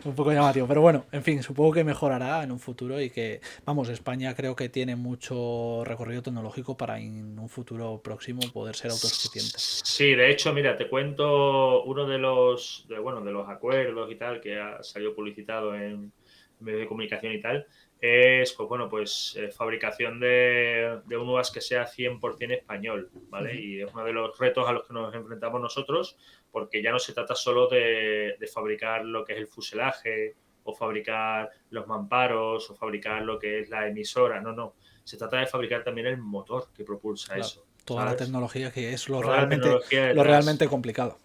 pero bueno, en fin, supongo que mejorará en un futuro y que, vamos, España creo que tiene mucho recorrido tecnológico para en un futuro próximo poder ser autosuficiente. Sí, de hecho, mira, te cuento uno de los acuerdos y tal que ha salido publicitado en medios de comunicación y tal, es, pues bueno, pues fabricación de un UAS que sea 100% español, Uh ¿vale? -huh. Y es uno de los retos a los que nos enfrentamos nosotros, porque ya no se trata solo de fabricar lo que es el fuselaje, o fabricar los mamparos, o fabricar lo que es la emisora, no, no. Se trata de fabricar también el motor que propulsa Claro, eso, toda la ¿sabes? tecnología que es Toda la tecnología lo detrás. realmente complicado.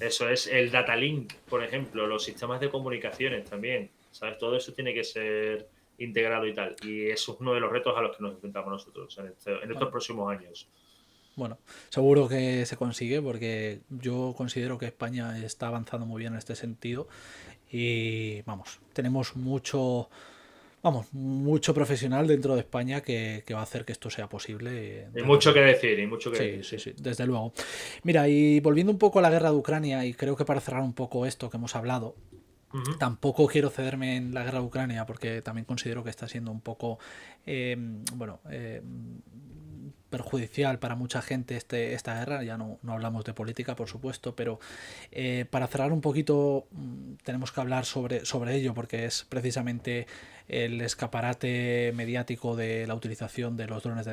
Eso es el data link, por ejemplo, los sistemas de comunicaciones también. ¿Sabes? Todo eso tiene que ser integrado y tal. Y eso es uno de los retos a los que nos enfrentamos nosotros en estos Bueno, próximos años. bueno, seguro que se consigue porque yo considero que España está avanzando muy bien en este sentido y vamos, tenemos vamos, mucho profesional dentro de España que va a hacer que esto sea posible, Hay desde mucho que luego. decir, hay mucho que Sí, decir, sí, sí. sí, desde luego. Mira, y volviendo un poco a la guerra de Ucrania, y creo que para cerrar un poco esto que hemos hablado, Ujú, tampoco quiero cederme en la guerra de Ucrania porque también considero que está siendo un poco, eh, bueno, perjudicial para mucha gente esta guerra. Ya no hablamos de política, por supuesto, pero para cerrar un poquito tenemos que hablar sobre ello porque es precisamente el escaparate mediático de la utilización de los drones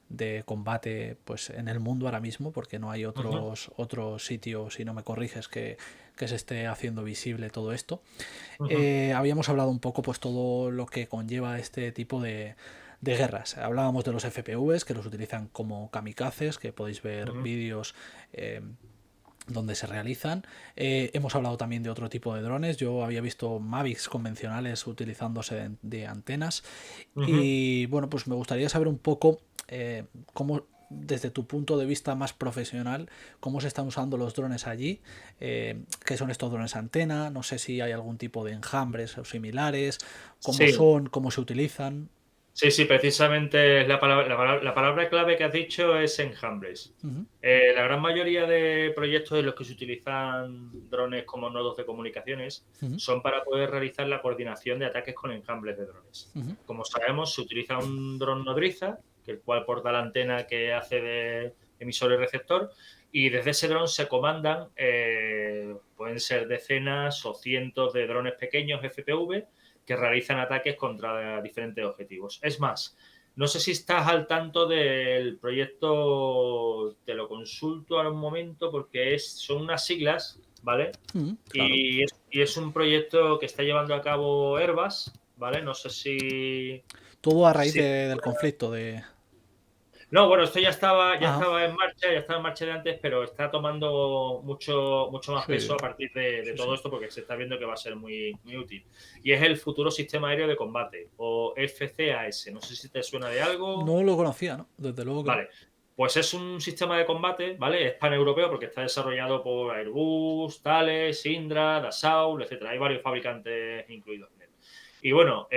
de combate pues en el mundo ahora mismo, porque no hay ujú, otros sitios, si no me corriges, que se esté haciendo visible todo esto. ujú, Habíamos hablado un poco pues todo lo que conlleva este tipo de guerras. Hablábamos de los FPVs que los utilizan como kamikazes, que podéis ver ujú, vídeos donde se realizan. Hemos hablado también de otro tipo de drones. Yo había visto Mavics convencionales utilizándose de antenas. ujú. Y bueno, pues me gustaría saber un poco cómo, desde tu punto de vista más profesional, cómo se están usando los drones allí, qué son estos drones antena, no sé si hay algún tipo de enjambres o similares, cómo Sí, son, cómo se utilizan. sí, sí, precisamente es la palabra clave que has dicho es enjambres. Ujú, La gran mayoría de proyectos en los que se utilizan drones como nodos de comunicaciones ujú, son para poder realizar la coordinación de ataques con enjambres de drones. ujú, Como sabemos, se utiliza un dron nodriza, que el cual porta la antena que hace de emisor y receptor, y desde ese dron se comandan, pueden ser decenas o cientos de drones pequeños FPV que realizan ataques contra diferentes objetivos. Es más, no sé si estás al tanto del proyecto, te lo consulto ahora un momento porque son unas siglas, ¿vale? ujú, claro. Y es un proyecto que está llevando a cabo Airbus, ¿vale? No sé Todo a raíz si del conflicto de... no, bueno, esto ya estaba, ya Ah, estaba en marcha, ya estaba en marcha de antes, pero está tomando mucho, mucho más sí, peso a partir de sí, todo sí. esto porque se está viendo que va a ser muy, muy útil. Y es el futuro sistema aéreo de combate, o FCAS. No sé si te suena de algo. No lo conocía, ¿no? Desde luego que no. Vale, pues es un sistema de combate, ¿vale? Es paneuropeo porque está desarrollado por Airbus, Thales, Indra, Dassault, etcétera. Hay varios fabricantes incluidos en él. Y bueno,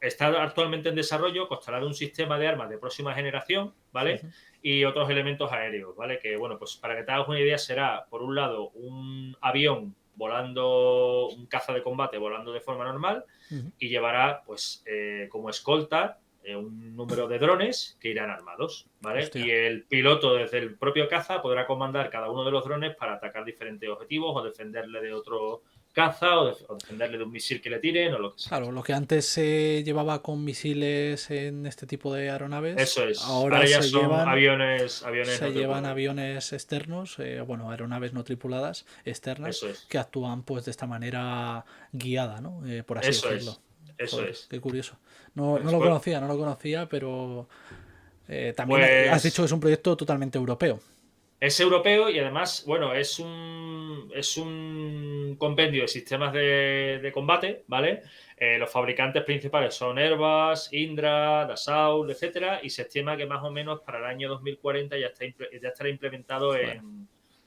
está actualmente en desarrollo, constará de un sistema de armas de próxima generación, ¿vale? Y otros elementos aéreos, ¿vale? Que, bueno, pues para que te hagas una idea, será, por un lado, un avión volando, un caza de combate volando de forma normal, Ujú. y llevará, pues, como escolta un número de drones que irán armados, ¿vale? Hostia. Y el piloto desde el propio caza podrá comandar cada uno de los drones para atacar diferentes objetivos o defenderle de otro caza o defenderle de un misil que le tiren o lo que sea. Claro, lo que antes se llevaba con misiles en este tipo de aeronaves, Eso es. ahora Ahora ya son aviones no se llevan tripulados. aviones externos, bueno, aeronaves no tripuladas externas Eso es. que actúan pues de esta manera guiada, ¿no? Por así Eso decirlo. es. Eso Joder, es. qué curioso. No Es lo pues, conocía, no lo conocía, pero también has dicho que pues es un proyecto totalmente europeo. es europeo y además, bueno, es un compendio de sistemas de combate, ¿vale? Los fabricantes principales son Airbus, Indra, Dassault, etcétera, y se estima que más o menos para el año 2040 ya estará implementado Joder.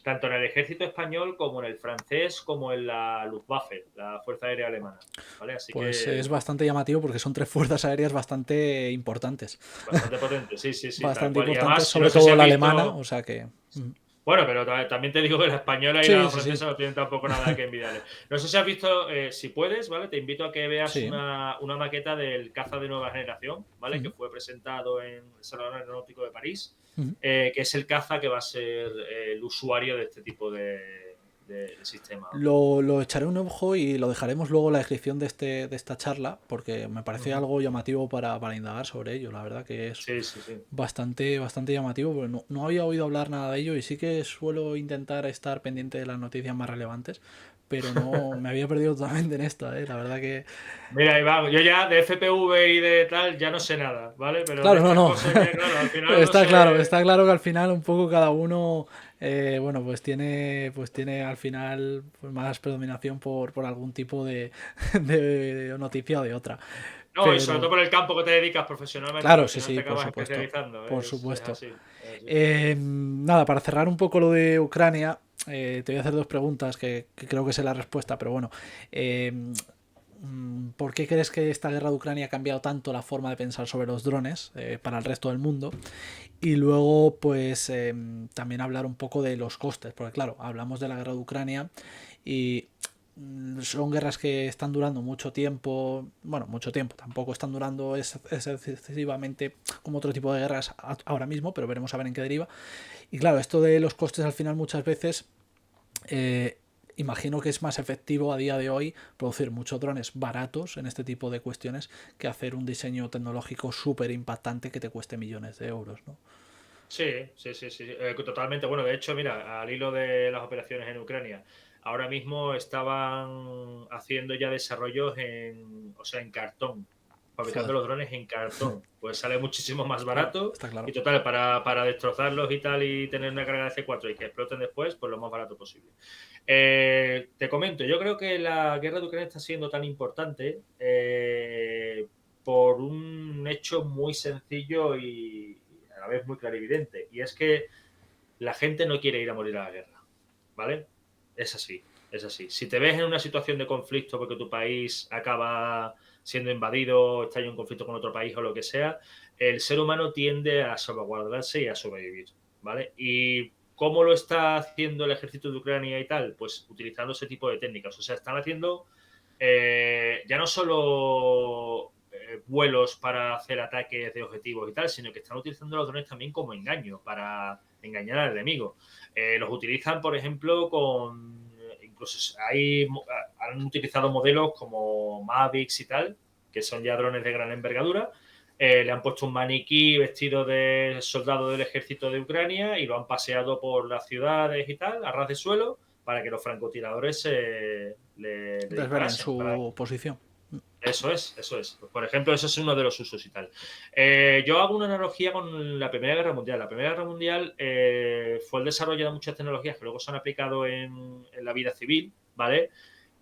tanto en el ejército español como en el francés, como en la Luftwaffe, la Fuerza Aérea Alemana, ¿vale? Así Pues que es bastante llamativo porque son tres fuerzas aéreas bastante importantes. bastante potente, sí, sí, sí, tal Bastante cual. Y importantes, además, no sobre sé si todo has la alemana, visto. o sea que... Bueno, pero también te digo que la española y Sí, la sí, sí. francesa no tienen tampoco nada que envidiarle. No sé si has visto, si puedes, ¿vale? Te invito a que veas Sí. una maqueta del caza de nueva generación, ¿vale? Que fue presentado en el Salón Aeronáutico de París, que es el caza que va a ser el usuario de este tipo de sistema. Lo echaré un ojo y lo dejaremos luego en la descripción de esta charla, porque me parece Ujú. algo llamativo para indagar sobre ello. La verdad que es Sí, sí, sí. bastante llamativo, porque no había oído hablar nada de ello y sí que suelo intentar estar pendiente de las noticias más relevantes, pero no me había perdido totalmente en esto, ¿eh? La verdad que... Mira, Iván, yo ya de FPV y de tal ya no sé nada, ¿vale? Pero de Claro, no, estas no. cosas ya, claro, al final uno Está se. claro que al final un poco cada uno, bueno, pues tiene al final pues más predominación por algún tipo de noticia o de otra. No, y sobre todo Pero, por el campo que te dedicas profesionalmente, que claro, al sí, final te sí, por acabas supuesto, especializando. por Es supuesto. así. Es así. Nada, para cerrar un poco lo de Ucrania, te voy a hacer dos preguntas que creo que sé la respuesta, pero bueno. Eh, ¿por qué crees que esta guerra de Ucrania ha cambiado tanto la forma de pensar sobre los drones para el resto del mundo? Y luego, pues también hablar un poco de los costes, porque claro, hablamos de la guerra de Ucrania y son guerras que están durando mucho tiempo, bueno, mucho tiempo, tampoco están durando excesivamente como otro tipo de guerras ahora mismo, pero veremos a ver en qué deriva. Y claro, esto de los costes al final muchas veces eh, imagino que es más efectivo a día de hoy producir muchos drones baratos en este tipo de cuestiones que hacer un diseño tecnológico súper impactante que te cueste millones de euros, ¿no? Sí, sí, sí, sí, totalmente. Bueno, de hecho, mira, al hilo de las operaciones en Ucrania, ahora mismo estaban haciendo ya desarrollos o sea, en cartón, fabricando Joder, los drones en cartón. Pues sale muchísimo más claro, barato está claro. y total, para destrozarlos y tal y tener una carga de C4 y que exploten después, pues lo más barato posible. Te comento, yo creo que la guerra de Ucrania está siendo tan importante por un hecho muy sencillo y a la vez muy clarividente, y es que la gente no quiere ir a morir a la guerra, ¿vale? Es así, es así. Si te ves en una situación de conflicto porque tu país acaba siendo invadido, está en un conflicto con otro país o lo que sea, el ser humano tiende a salvaguardarse y a sobrevivir, ¿vale? Y ¿cómo lo está haciendo el ejército de Ucrania y tal? Pues utilizando ese tipo de técnicas. O sea, están haciendo ya no solo vuelos para hacer ataques de objetivos y tal, sino que están utilizando los drones también como engaño, para engañar al enemigo. Los utilizan, por ejemplo, incluso han utilizado modelos como Mavics y tal, que son ya drones de gran envergadura. Le han puesto un maniquí vestido de soldado del ejército de Ucrania y lo han paseado por las ciudades y tal, a ras de suelo, para que los francotiradores le Desvelen disparasen. su posición. Eso es, eso es. Por ejemplo, eso es uno de los usos y tal. Yo hago una analogía con la Primera Guerra Mundial. La Primera Guerra Mundial fue el desarrollo de muchas tecnologías que luego se han aplicado en la vida civil, ¿vale?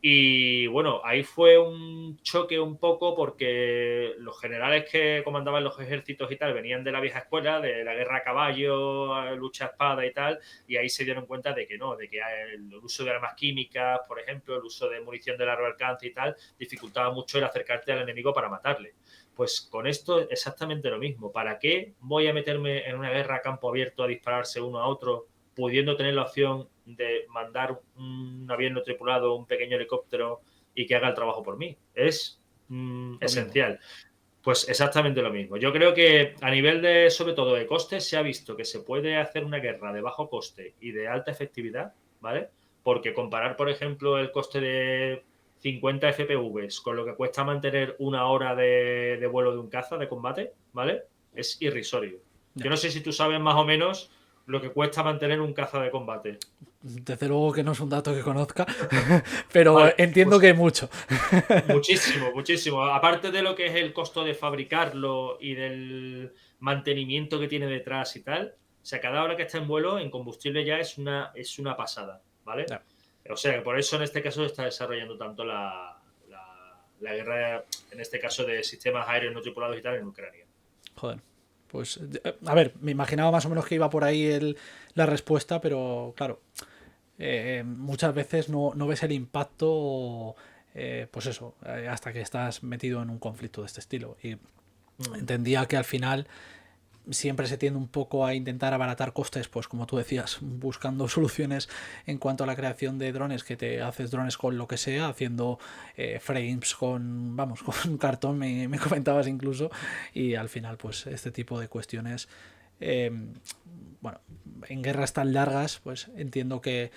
Y bueno, ahí fue un choque un poco porque los generales que comandaban los ejércitos y tal venían de la vieja escuela, de la guerra a caballo, lucha a espada y tal, y ahí se dieron cuenta de que no, de que el uso de armas químicas, por ejemplo, el uso de munición de largo alcance y tal, dificultaba mucho el acercarte al enemigo para matarle. Pues con esto exactamente lo mismo. ¿Para qué voy a meterme en una guerra a campo abierto a dispararse uno a otro, pudiendo tener la opción de mandar un avión no tripulado, un pequeño helicóptero y que haga el trabajo por mí? Es Lo mismo. esencial. Pues exactamente lo mismo. Yo creo que a nivel de, sobre todo de costes, se ha visto que se puede hacer una guerra de bajo coste y de alta efectividad, ¿vale? Porque comparar, por ejemplo, el coste de 50 FPVs con lo que cuesta mantener una hora de vuelo de un caza de combate, ¿vale? Es irrisorio. Ya. Yo no sé si tú sabes más o menos lo que cuesta mantener un caza de combate. Desde luego que no es un dato que conozca, pero Vale, entiendo pues que mucho. muchísimo, muchísimo. Aparte de lo que es el costo de fabricarlo y del mantenimiento que tiene detrás y tal, o sea, cada hora que está en vuelo, en combustible ya es una pasada, ¿vale? Ya. O sea, por eso en este caso se está desarrollando tanto la guerra, en este caso de sistemas aéreos no tripulados y tal, en Ucrania. Joder. Pues, a ver, me imaginaba más o menos que iba por ahí la respuesta, pero claro, muchas veces no ves el impacto, pues eso, hasta que estás metido en un conflicto de este estilo. Y Mm. entendía que al final siempre se tiende un poco a intentar abaratar costes, pues como tú decías, buscando soluciones en cuanto a la creación de drones, que te haces drones con lo que sea, haciendo frames con, vamos, con cartón, me comentabas incluso, y al final pues este tipo de cuestiones, eh, bueno, en guerras tan largas, pues entiendo que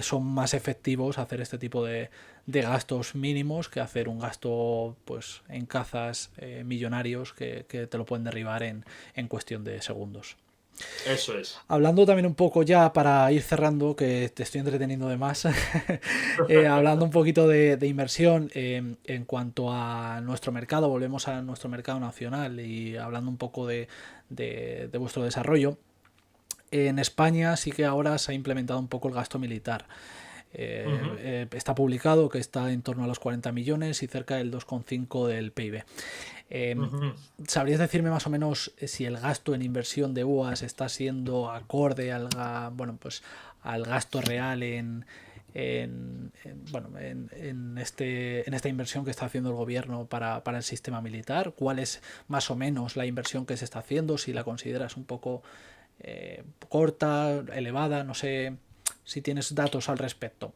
son más efectivos hacer este tipo de gastos mínimos que hacer un gasto pues en cazas millonarios que te lo pueden derribar en cuestión de segundos. Eso es. Hablando también un poco ya para ir cerrando, que te estoy entreteniendo de más, hablando un poquito de inversión en cuanto a nuestro mercado, volvemos a nuestro mercado nacional y hablando un poco de vuestro desarrollo. En España sí que ahora se ha implementado un poco el gasto militar. Ujú. Está publicado que está en torno a los 40 millones y cerca del 2,5 del PIB. Eh, Ujú. ¿Sabrías decirme más o menos si el gasto en inversión de UAS está siendo acorde bueno, pues, al gasto real en esta inversión que está haciendo el gobierno para el sistema militar. ¿Cuál es más o menos la inversión que se está haciendo? Si la consideras un poco corta, elevada, no sé si tienes datos al respecto.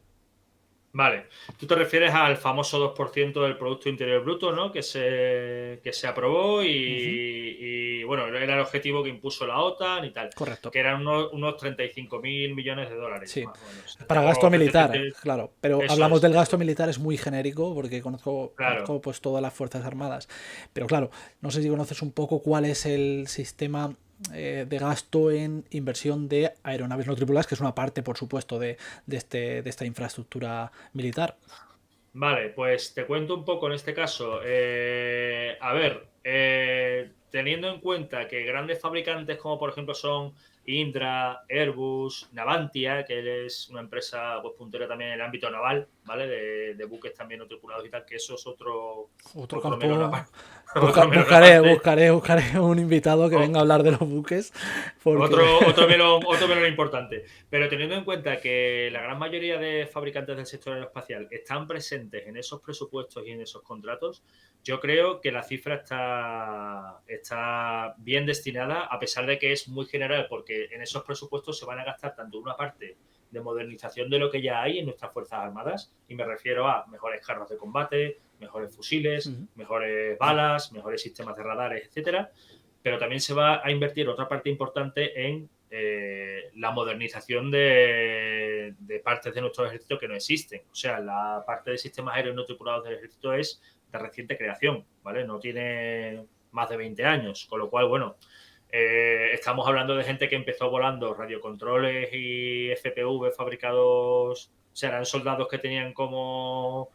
Vale, tú te refieres al famoso 2% del Producto Interior Bruto, ¿no? Que se aprobó Ujú. bueno, era el objetivo que impuso la OTAN y tal, Correcto. que eran unos 35.000 millones de dólares, Sí, más o menos. para gasto O militar, 33, claro. Pero eso hablamos es, del eso gasto es. militar, es muy genérico porque Claro. conozco pues todas las Fuerzas Armadas. Pero claro, no sé si conoces un poco cuál es el sistema de gasto en inversión de aeronaves no tripuladas, que es una parte, por supuesto, de esta infraestructura militar. Vale, pues te cuento un poco en este caso. A ver, teniendo en cuenta que grandes fabricantes como por ejemplo son Indra, Airbus, Navantia, que es una empresa pues, puntera también en el ámbito naval, ¿vale? De buques también no tripulados y tal, que eso es Otro otro melón campo. aparte. Otro melón aparte. Buscaré un invitado que venga a hablar de los buques. Porque. Otro melón importante. Pero teniendo en cuenta que la gran mayoría de fabricantes del sector aeroespacial están presentes en esos presupuestos y en esos contratos, yo creo que la cifra está bien destinada, a pesar de que es muy general, porque en esos presupuestos se van a gastar tanto una parte de modernización de lo que ya hay en nuestras Fuerzas Armadas, y me refiero a mejores carros de combate, mejores fusiles, mejores balas, mejores sistemas de radares, etcétera, pero también se va a invertir otra parte importante en la modernización de partes de nuestro ejército que no existen. O sea, la parte de sistemas aéreos no tripulados del ejército es de reciente creación, ¿vale? No tiene más de 20 años, con lo cual, bueno, estamos hablando de gente que empezó volando radiocontroles y FPV fabricados, o sea, eran soldados que tenían como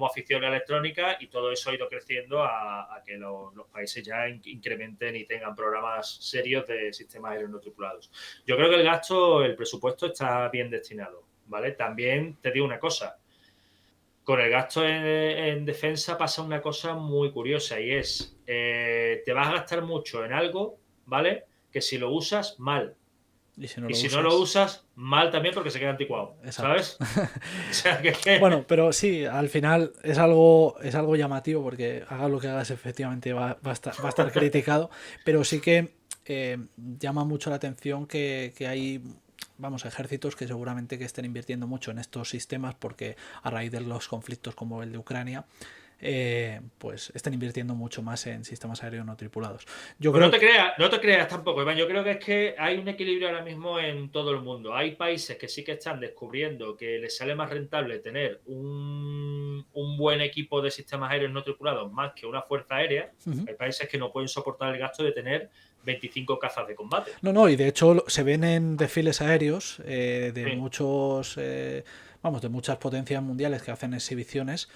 afición a la electrónica, y todo eso ha ido creciendo a que los países ya incrementen y tengan programas serios de sistemas aéreos no tripulados. Yo creo que el presupuesto está bien destinado, ¿vale? También te digo una cosa, con el gasto en defensa pasa una cosa muy curiosa, y es, te vas a gastar mucho en algo, ¿vale? Que si lo usas, mal. Y si no Y lo si no lo usas. usas, mal también, porque se queda anticuado, Exacto. ¿sabes? O sea, Bueno, pero sí, al final es algo llamativo porque hagas lo que hagas, efectivamente va a estar criticado, pero sí que llama mucho la atención que hay, vamos, ejércitos que seguramente que estén invirtiendo mucho en estos sistemas porque a raíz de los conflictos como el de Ucrania, pues están invirtiendo mucho más en sistemas aéreos no tripulados. Yo Pues creo. no te creas tampoco, Iván. Yo creo que es que hay un equilibrio ahora mismo en todo el mundo. Hay países que sí que están descubriendo que les sale más rentable tener un buen equipo de sistemas aéreos no tripulados más que una fuerza aérea. Uh-huh. Hay países que no pueden soportar el gasto de tener 25 cazas de combate. No, no, y de hecho se ven en desfiles aéreos de Sí. muchos, vamos, de muchas potencias mundiales que hacen exhibiciones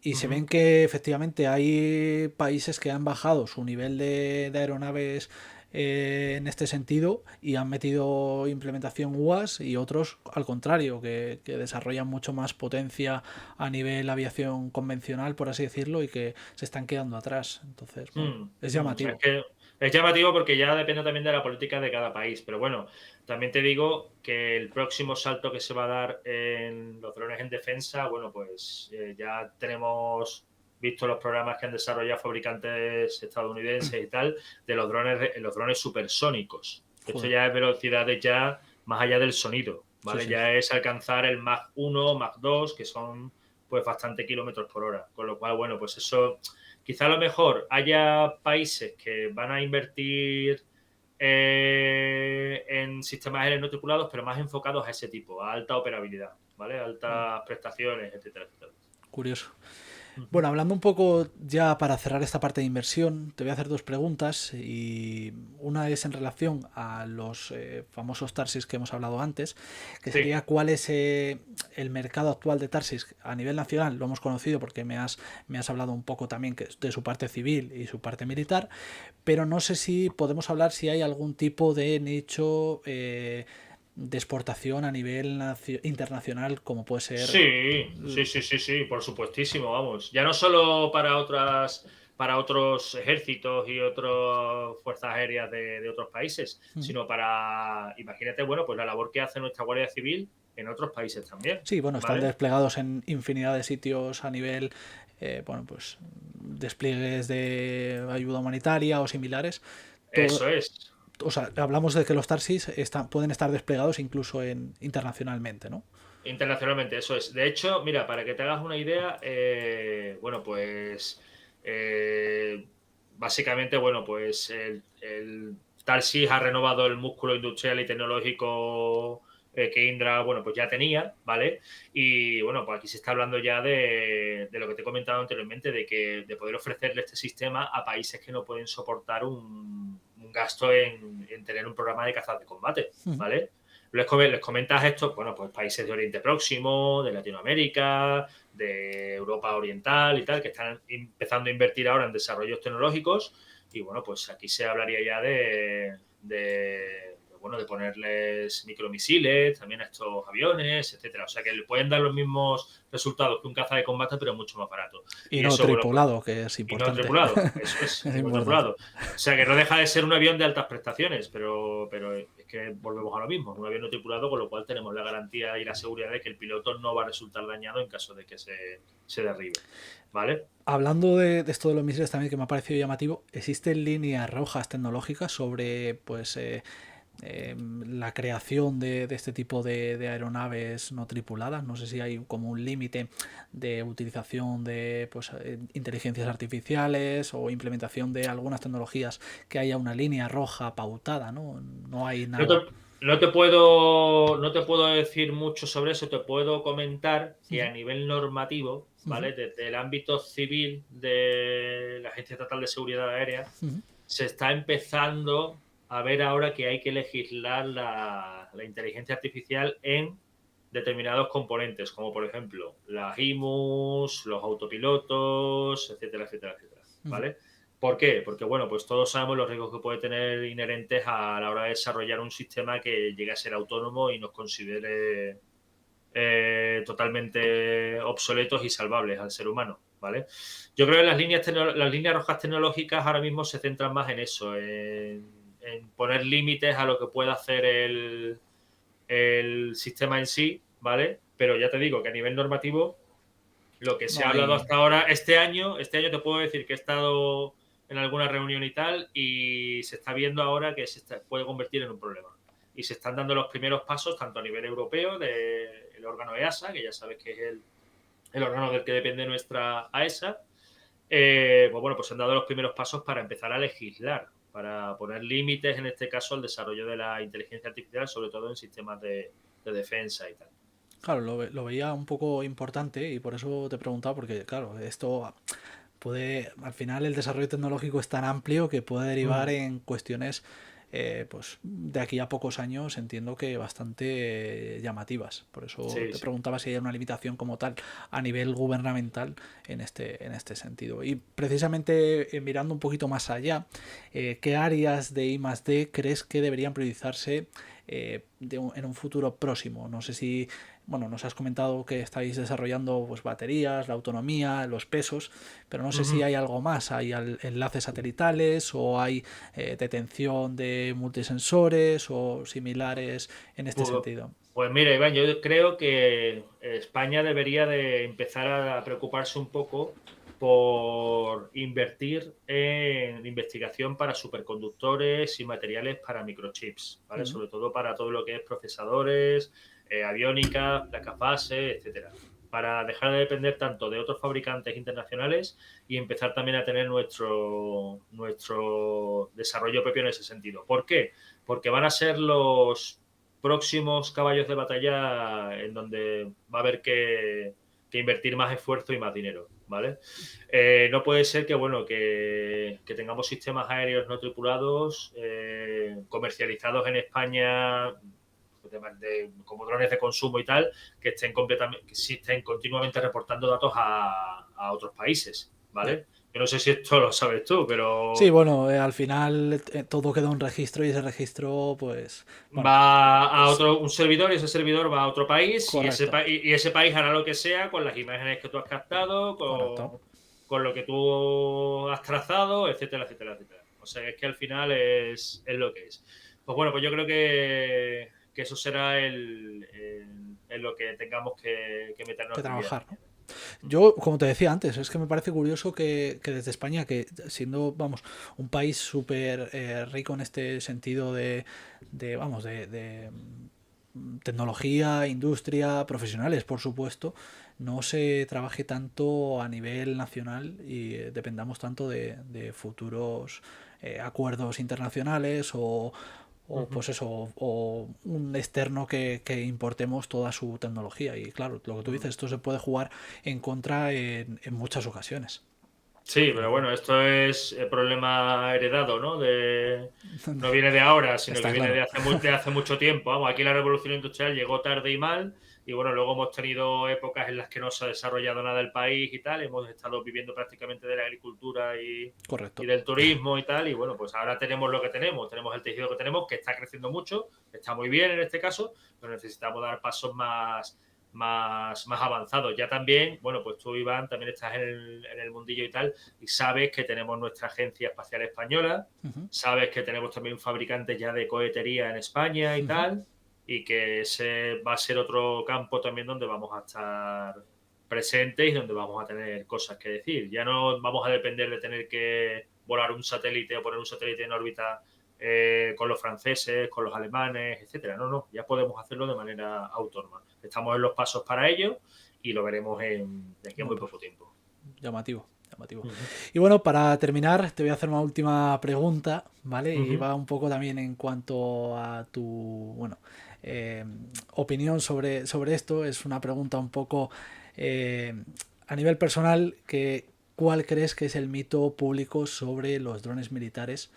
y se ven Ujú. que efectivamente hay países que han bajado su nivel de aeronaves en este sentido y han metido implementación UAS, y otros al contrario, que desarrollan mucho más potencia a nivel aviación convencional, por así decirlo, y que se están quedando atrás. Entonces, bueno, es Es llamativo. que es llamativo porque ya depende también de la política de cada país. Pero bueno, también te digo que el próximo salto que se va a dar en los drones en defensa, bueno, pues ya tenemos visto los programas que han desarrollado fabricantes estadounidenses y tal, de los drones supersónicos. Esto Joder, ya es velocidades ya más allá del sonido, sí, ¿vale? sí. Ya es alcanzar el Mach 1, Mach 2, que son pues bastante kilómetros por hora. Con lo cual, bueno, pues eso, quizá a lo mejor haya países que van a invertir en sistemas aéreos no tripulados, pero más enfocados a ese tipo, a alta operabilidad, ¿vale? Joder, Altas prestaciones, etcétera, etcétera. curioso. Uh-huh. Bueno, hablando un poco ya para cerrar esta parte de inversión, te voy a hacer dos preguntas, y una es en relación a los famosos Tarsis que hemos hablado antes, que Sí. sería cuál es el mercado actual de Tarsis a nivel nacional. Lo hemos conocido porque me has hablado un poco también de su parte civil y su parte militar, pero no sé si podemos hablar si hay algún tipo de nicho de exportación a nivel internacional, como puede ser. Sí, por supuestísimo, vamos. Ya no solo para otros ejércitos y otras fuerzas aéreas de otros países, sino para, imagínate, bueno, pues la labor que hace nuestra Guardia Civil, en otros países también, Sí, bueno, están ¿vale? desplegados en infinidad de sitios a nivel, bueno, pues despliegues de ayuda humanitaria o similares. Todo, Eso es. o sea, hablamos de que los TARSIS pueden estar desplegados incluso internacionalmente, ¿no? Internacionalmente, eso es. De hecho, mira, para que te hagas una idea, bueno, pues básicamente, bueno, pues el Tarsis ha renovado el músculo industrial y tecnológico que Indra, bueno, pues ya tenía, ¿vale? Y bueno, pues aquí se está hablando ya de lo que te he comentado anteriormente, de poder ofrecerle este sistema a países que no pueden soportar un gasto en tener un programa de cazas de combate, ¿vale? Les comentas esto, bueno, pues países de Oriente Próximo, de Latinoamérica, de Europa Oriental y tal, que están empezando a invertir ahora en desarrollos tecnológicos. Y bueno, pues aquí se hablaría ya bueno, de ponerles micromisiles también a estos aviones, etcétera. O sea que le pueden dar los mismos resultados que un caza de combate, pero mucho más barato. Y Y no eso, bueno, pues tripulado, que es y no importante. tripulado, eso es, Es y no importante. tripulado. O sea que no deja de ser un avión de altas prestaciones, pero es que volvemos a lo mismo, un avión no tripulado, con lo cual tenemos la garantía y la seguridad de que el piloto no va a resultar dañado en caso de que se derribe. ¿Vale? Hablando de esto de los misiles también que me ha parecido llamativo, ¿existen líneas rojas tecnológicas sobre pues la creación de este tipo de aeronaves no tripuladas? No sé si hay como un límite de utilización de pues, inteligencias artificiales o implementación de algunas tecnologías que haya una línea roja pautada, ¿no? No hay No nada. te, no te puedo decir mucho sobre eso, te puedo comentar Uh que -huh, a nivel normativo, uh -huh, ¿vale? Desde el ámbito civil de la Agencia Estatal de Seguridad Aérea, uh -huh. se está empezando a ver ahora que hay que legislar la inteligencia artificial en determinados componentes, como por ejemplo las IMUs, los autopilotos, etcétera, etcétera, etcétera, ¿vale? ¿Por qué? Porque, bueno, pues todos sabemos los riesgos que puede tener inherentes a la hora de desarrollar un sistema que llegue a ser autónomo y nos considere totalmente obsoletos y salvables al ser humano, ¿vale? Yo creo que las líneas rojas tecnológicas ahora mismo se centran más en eso, en poner límites a lo que pueda hacer el sistema en sí, ¿vale? Pero ya te digo que a nivel normativo, lo que se No ha hablado hay. hasta ahora, este año te puedo decir que he estado en alguna reunión y tal, y se está viendo ahora que puede convertir en un problema. Y se están dando los primeros pasos, tanto a nivel europeo, del órgano EASA, que ya sabes que es el órgano del que depende nuestra AESA, pues bueno, pues se han dado los primeros pasos para empezar a legislar, para poner límites, en este caso, al desarrollo de la inteligencia artificial, sobre todo en sistemas de defensa y tal. Claro, lo veía un poco importante y por eso te preguntaba, porque claro, esto puede, al final el desarrollo tecnológico es tan amplio que puede derivar Mm. en cuestiones, pues de aquí a pocos años entiendo que bastante llamativas. Por eso Sí, te sí. preguntaba si hay una limitación como tal a nivel gubernamental en este sentido. Y precisamente mirando un poquito más allá, ¿qué áreas de I+D crees que deberían priorizarse en un futuro próximo? No sé si, bueno, nos has comentado que estáis desarrollando pues, baterías, la autonomía, los pesos, pero no sé si Ujú. hay algo más. ¿Hay enlaces satelitales o hay detención de multisensores o similares en este Pues, sentido? pues mira, Iván, yo creo que España debería de empezar a preocuparse un poco por invertir en investigación para superconductores y materiales para microchips, ¿vale? Uh-huh. Sobre todo para todo lo que es procesadores, aviónica, placas base, etcétera. Para dejar de depender tanto de otros fabricantes internacionales y empezar también a tener nuestro desarrollo propio en ese sentido. ¿Por qué? Porque van a ser los próximos caballos de batalla en donde va a haber que invertir más esfuerzo y más dinero, ¿vale? No puede ser que, bueno, que tengamos sistemas aéreos no tripulados comercializados en España como drones de consumo y tal, que estén continuamente reportando datos a otros países, Yeah. ¿vale? Yo no sé si esto lo sabes tú, Sí, pero bueno, al final todo queda un registro y ese registro, pues, bueno, va a es un servidor y ese servidor va a otro país correcto, y ese país hará lo que sea con las imágenes que tú has captado, correcto. con lo que tú has trazado, etcétera, etcétera, etcétera. O sea, es que al final es lo que es. Pues bueno, pues yo creo que eso será en lo que tengamos que meternos Que aquí día. trabajar, ¿no? Yo, como te decía antes, es que me parece curioso que desde España, que siendo, vamos, un país súper rico en este sentido vamos, de tecnología, industria, profesionales, por supuesto, no se trabaje tanto a nivel nacional y dependamos tanto de futuros acuerdos internacionales o Ujú. pues eso, o un externo que importemos toda su tecnología. Y claro, lo que tú dices, esto se puede jugar en contra en muchas ocasiones. Sí, Pero pero bueno, bueno, esto es el problema heredado, ¿no? No viene de ahora, sino que está viene claro. de hace mucho tiempo. Vamos, aquí la revolución industrial llegó tarde y mal, y bueno, luego hemos tenido épocas en las que no se ha desarrollado nada el país y tal, hemos estado viviendo prácticamente de la agricultura y Correcto. del turismo y tal, y bueno, pues ahora tenemos lo que tenemos el tejido que tenemos, que está creciendo mucho, está muy bien en este caso, pero necesitamos dar pasos más avanzados. Ya también, bueno, pues tú, Iván, también estás en el mundillo y tal, y sabes que tenemos nuestra Agencia Espacial Española, Ujú, sabes que tenemos también fabricantes ya de cohetería en España y ujú. tal, y que ese va a ser otro campo también donde vamos a estar presentes y donde vamos a tener cosas que decir. Ya no vamos a depender de tener que volar un satélite o poner un satélite en órbita con los franceses, con los alemanes, etcétera. No, no, ya podemos hacerlo de manera autónoma. Estamos en los pasos para ello y lo veremos de aquí a Bueno, muy pues poco tiempo. llamativo, llamativo. Uh -huh. Y bueno, para terminar, te voy a hacer una última pregunta, ¿vale? Uh Y -huh. va un poco también en cuanto a tu, bueno, eh, opinión sobre esto. Es una pregunta un poco eh, a nivel personal, ¿cuál crees que es el mito público sobre los drones militares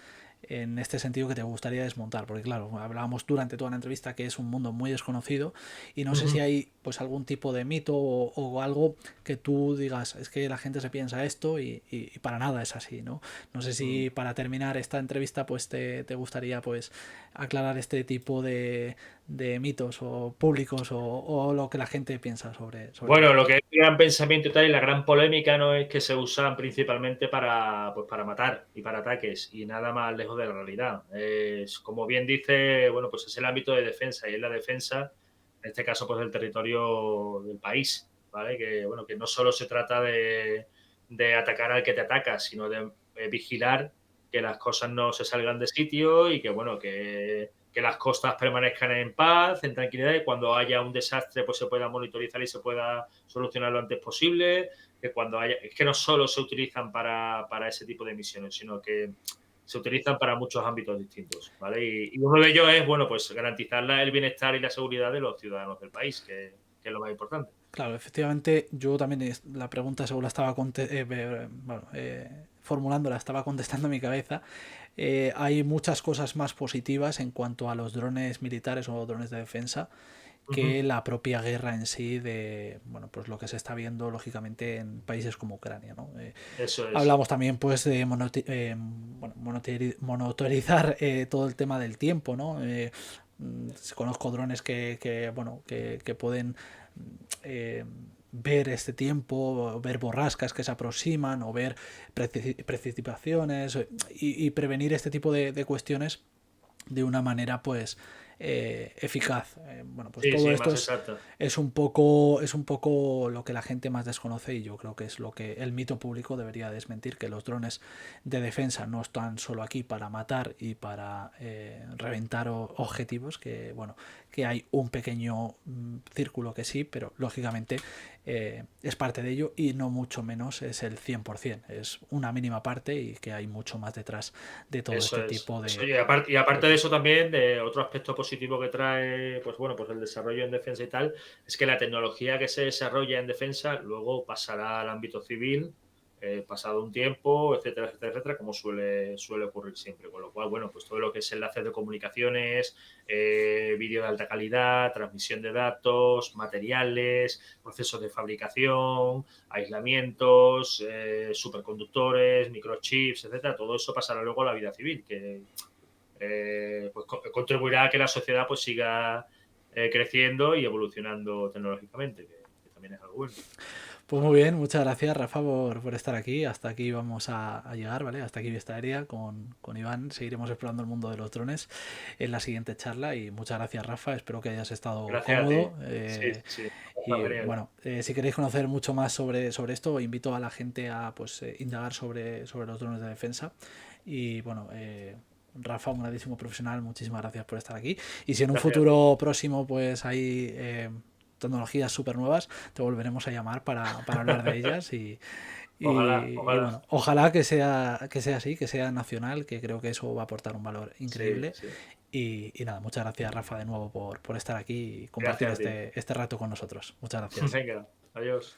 en este sentido que te gustaría desmontar? Porque claro, hablábamos durante toda la entrevista que es un mundo muy desconocido y no Uh sé si -huh. hay pues algún tipo de mito o algo que tú digas, es que la gente se piensa esto y para nada es así, ¿no? No sé si para terminar esta entrevista pues te gustaría pues aclarar este tipo de mitos o públicos o lo que la gente piensa sobre Bueno, ello. lo que es el gran pensamiento y tal y la gran polémica no es que se usan principalmente pues para matar y para ataques y nada más lejos de la realidad. Es, como bien dice, bueno, pues es el ámbito de defensa y es la defensa, en este caso, pues del territorio del país, ¿vale? Que, bueno, que no solo se trata de atacar al que te ataca, sino de vigilar que las cosas no se salgan de sitio y que, bueno, que las costas permanezcan en paz, en tranquilidad, y cuando haya un desastre pues se pueda monitorizar y se pueda solucionar lo antes posible, que cuando haya... Es que no solo se utilizan para ese tipo de misiones, sino que se utilizan para muchos ámbitos distintos, ¿vale? Y uno de ellos es, bueno, pues garantizar el bienestar y la seguridad de los ciudadanos del país, que es lo más importante. Claro, efectivamente, yo también la pregunta según la estaba bueno, formulando, la estaba contestando en mi cabeza. Hay muchas cosas más positivas en cuanto a los drones militares o drones de defensa Uh -huh. que la propia guerra en sí de, bueno, pues lo que se está viendo lógicamente en países como Ucrania, ¿no? Eso es. Hablamos también pues de bueno, monitorizar todo el tema del tiempo, ¿no? Conozco drones bueno, que pueden eh, ver este tiempo, ver borrascas que se aproximan o ver precipitaciones y prevenir este tipo de cuestiones de una manera pues eficaz. Bueno, pues Sí, todo sí, esto más exacto. es un poco lo que la gente más desconoce y yo creo que es lo que el mito público debería desmentir, que los drones de defensa no están solo aquí para matar y para reventar objetivos, que bueno, que hay un pequeño círculo que sí, pero lógicamente es parte de ello y no mucho menos es el 100%, es una mínima parte y que hay mucho más detrás de todo Eso este es. tipo Eso, y de aparte de eso cosas. también, de otro aspecto positivo que trae, pues bueno, pues el desarrollo en defensa y tal, es que la tecnología que se desarrolla en defensa luego pasará al ámbito civil, pasado un tiempo, etcétera, etcétera, etcétera, como suele ocurrir siempre. Con lo cual, bueno, pues todo lo que es enlaces de comunicaciones, vídeo de alta calidad, transmisión de datos, materiales, procesos de fabricación, aislamientos, superconductores, microchips, etcétera, todo eso pasará luego a la vida civil, que pues contribuirá a que la sociedad pues siga creciendo y evolucionando tecnológicamente, que también es algo bueno. Pues muy bien, muchas gracias Rafa por estar aquí. Hasta aquí vamos a llegar, ¿vale? Hasta aquí Vista Aérea con Iván. Seguiremos explorando el mundo de los drones en la siguiente charla y muchas gracias Rafa. Espero que hayas estado Gracias a ti. cómodo. Sí, sí, está Y genial. bueno, si queréis conocer mucho más sobre esto, invito a la gente a pues indagar sobre los drones de defensa. Y bueno, Rafa, un grandísimo profesional, muchísimas gracias por estar aquí. Y si en un Gracias a ti. futuro próximo pues hay tecnologías súper nuevas, te volveremos a llamar para hablar de ellas Ojalá, y ojalá. bueno, ojalá que sea así, que sea nacional, que creo que eso va a aportar un valor Sí, increíble. sí. Y nada, muchas gracias Rafa de nuevo por estar aquí y compartir Gracias a ti. este rato con nosotros. Muchas gracias. Venga, adiós.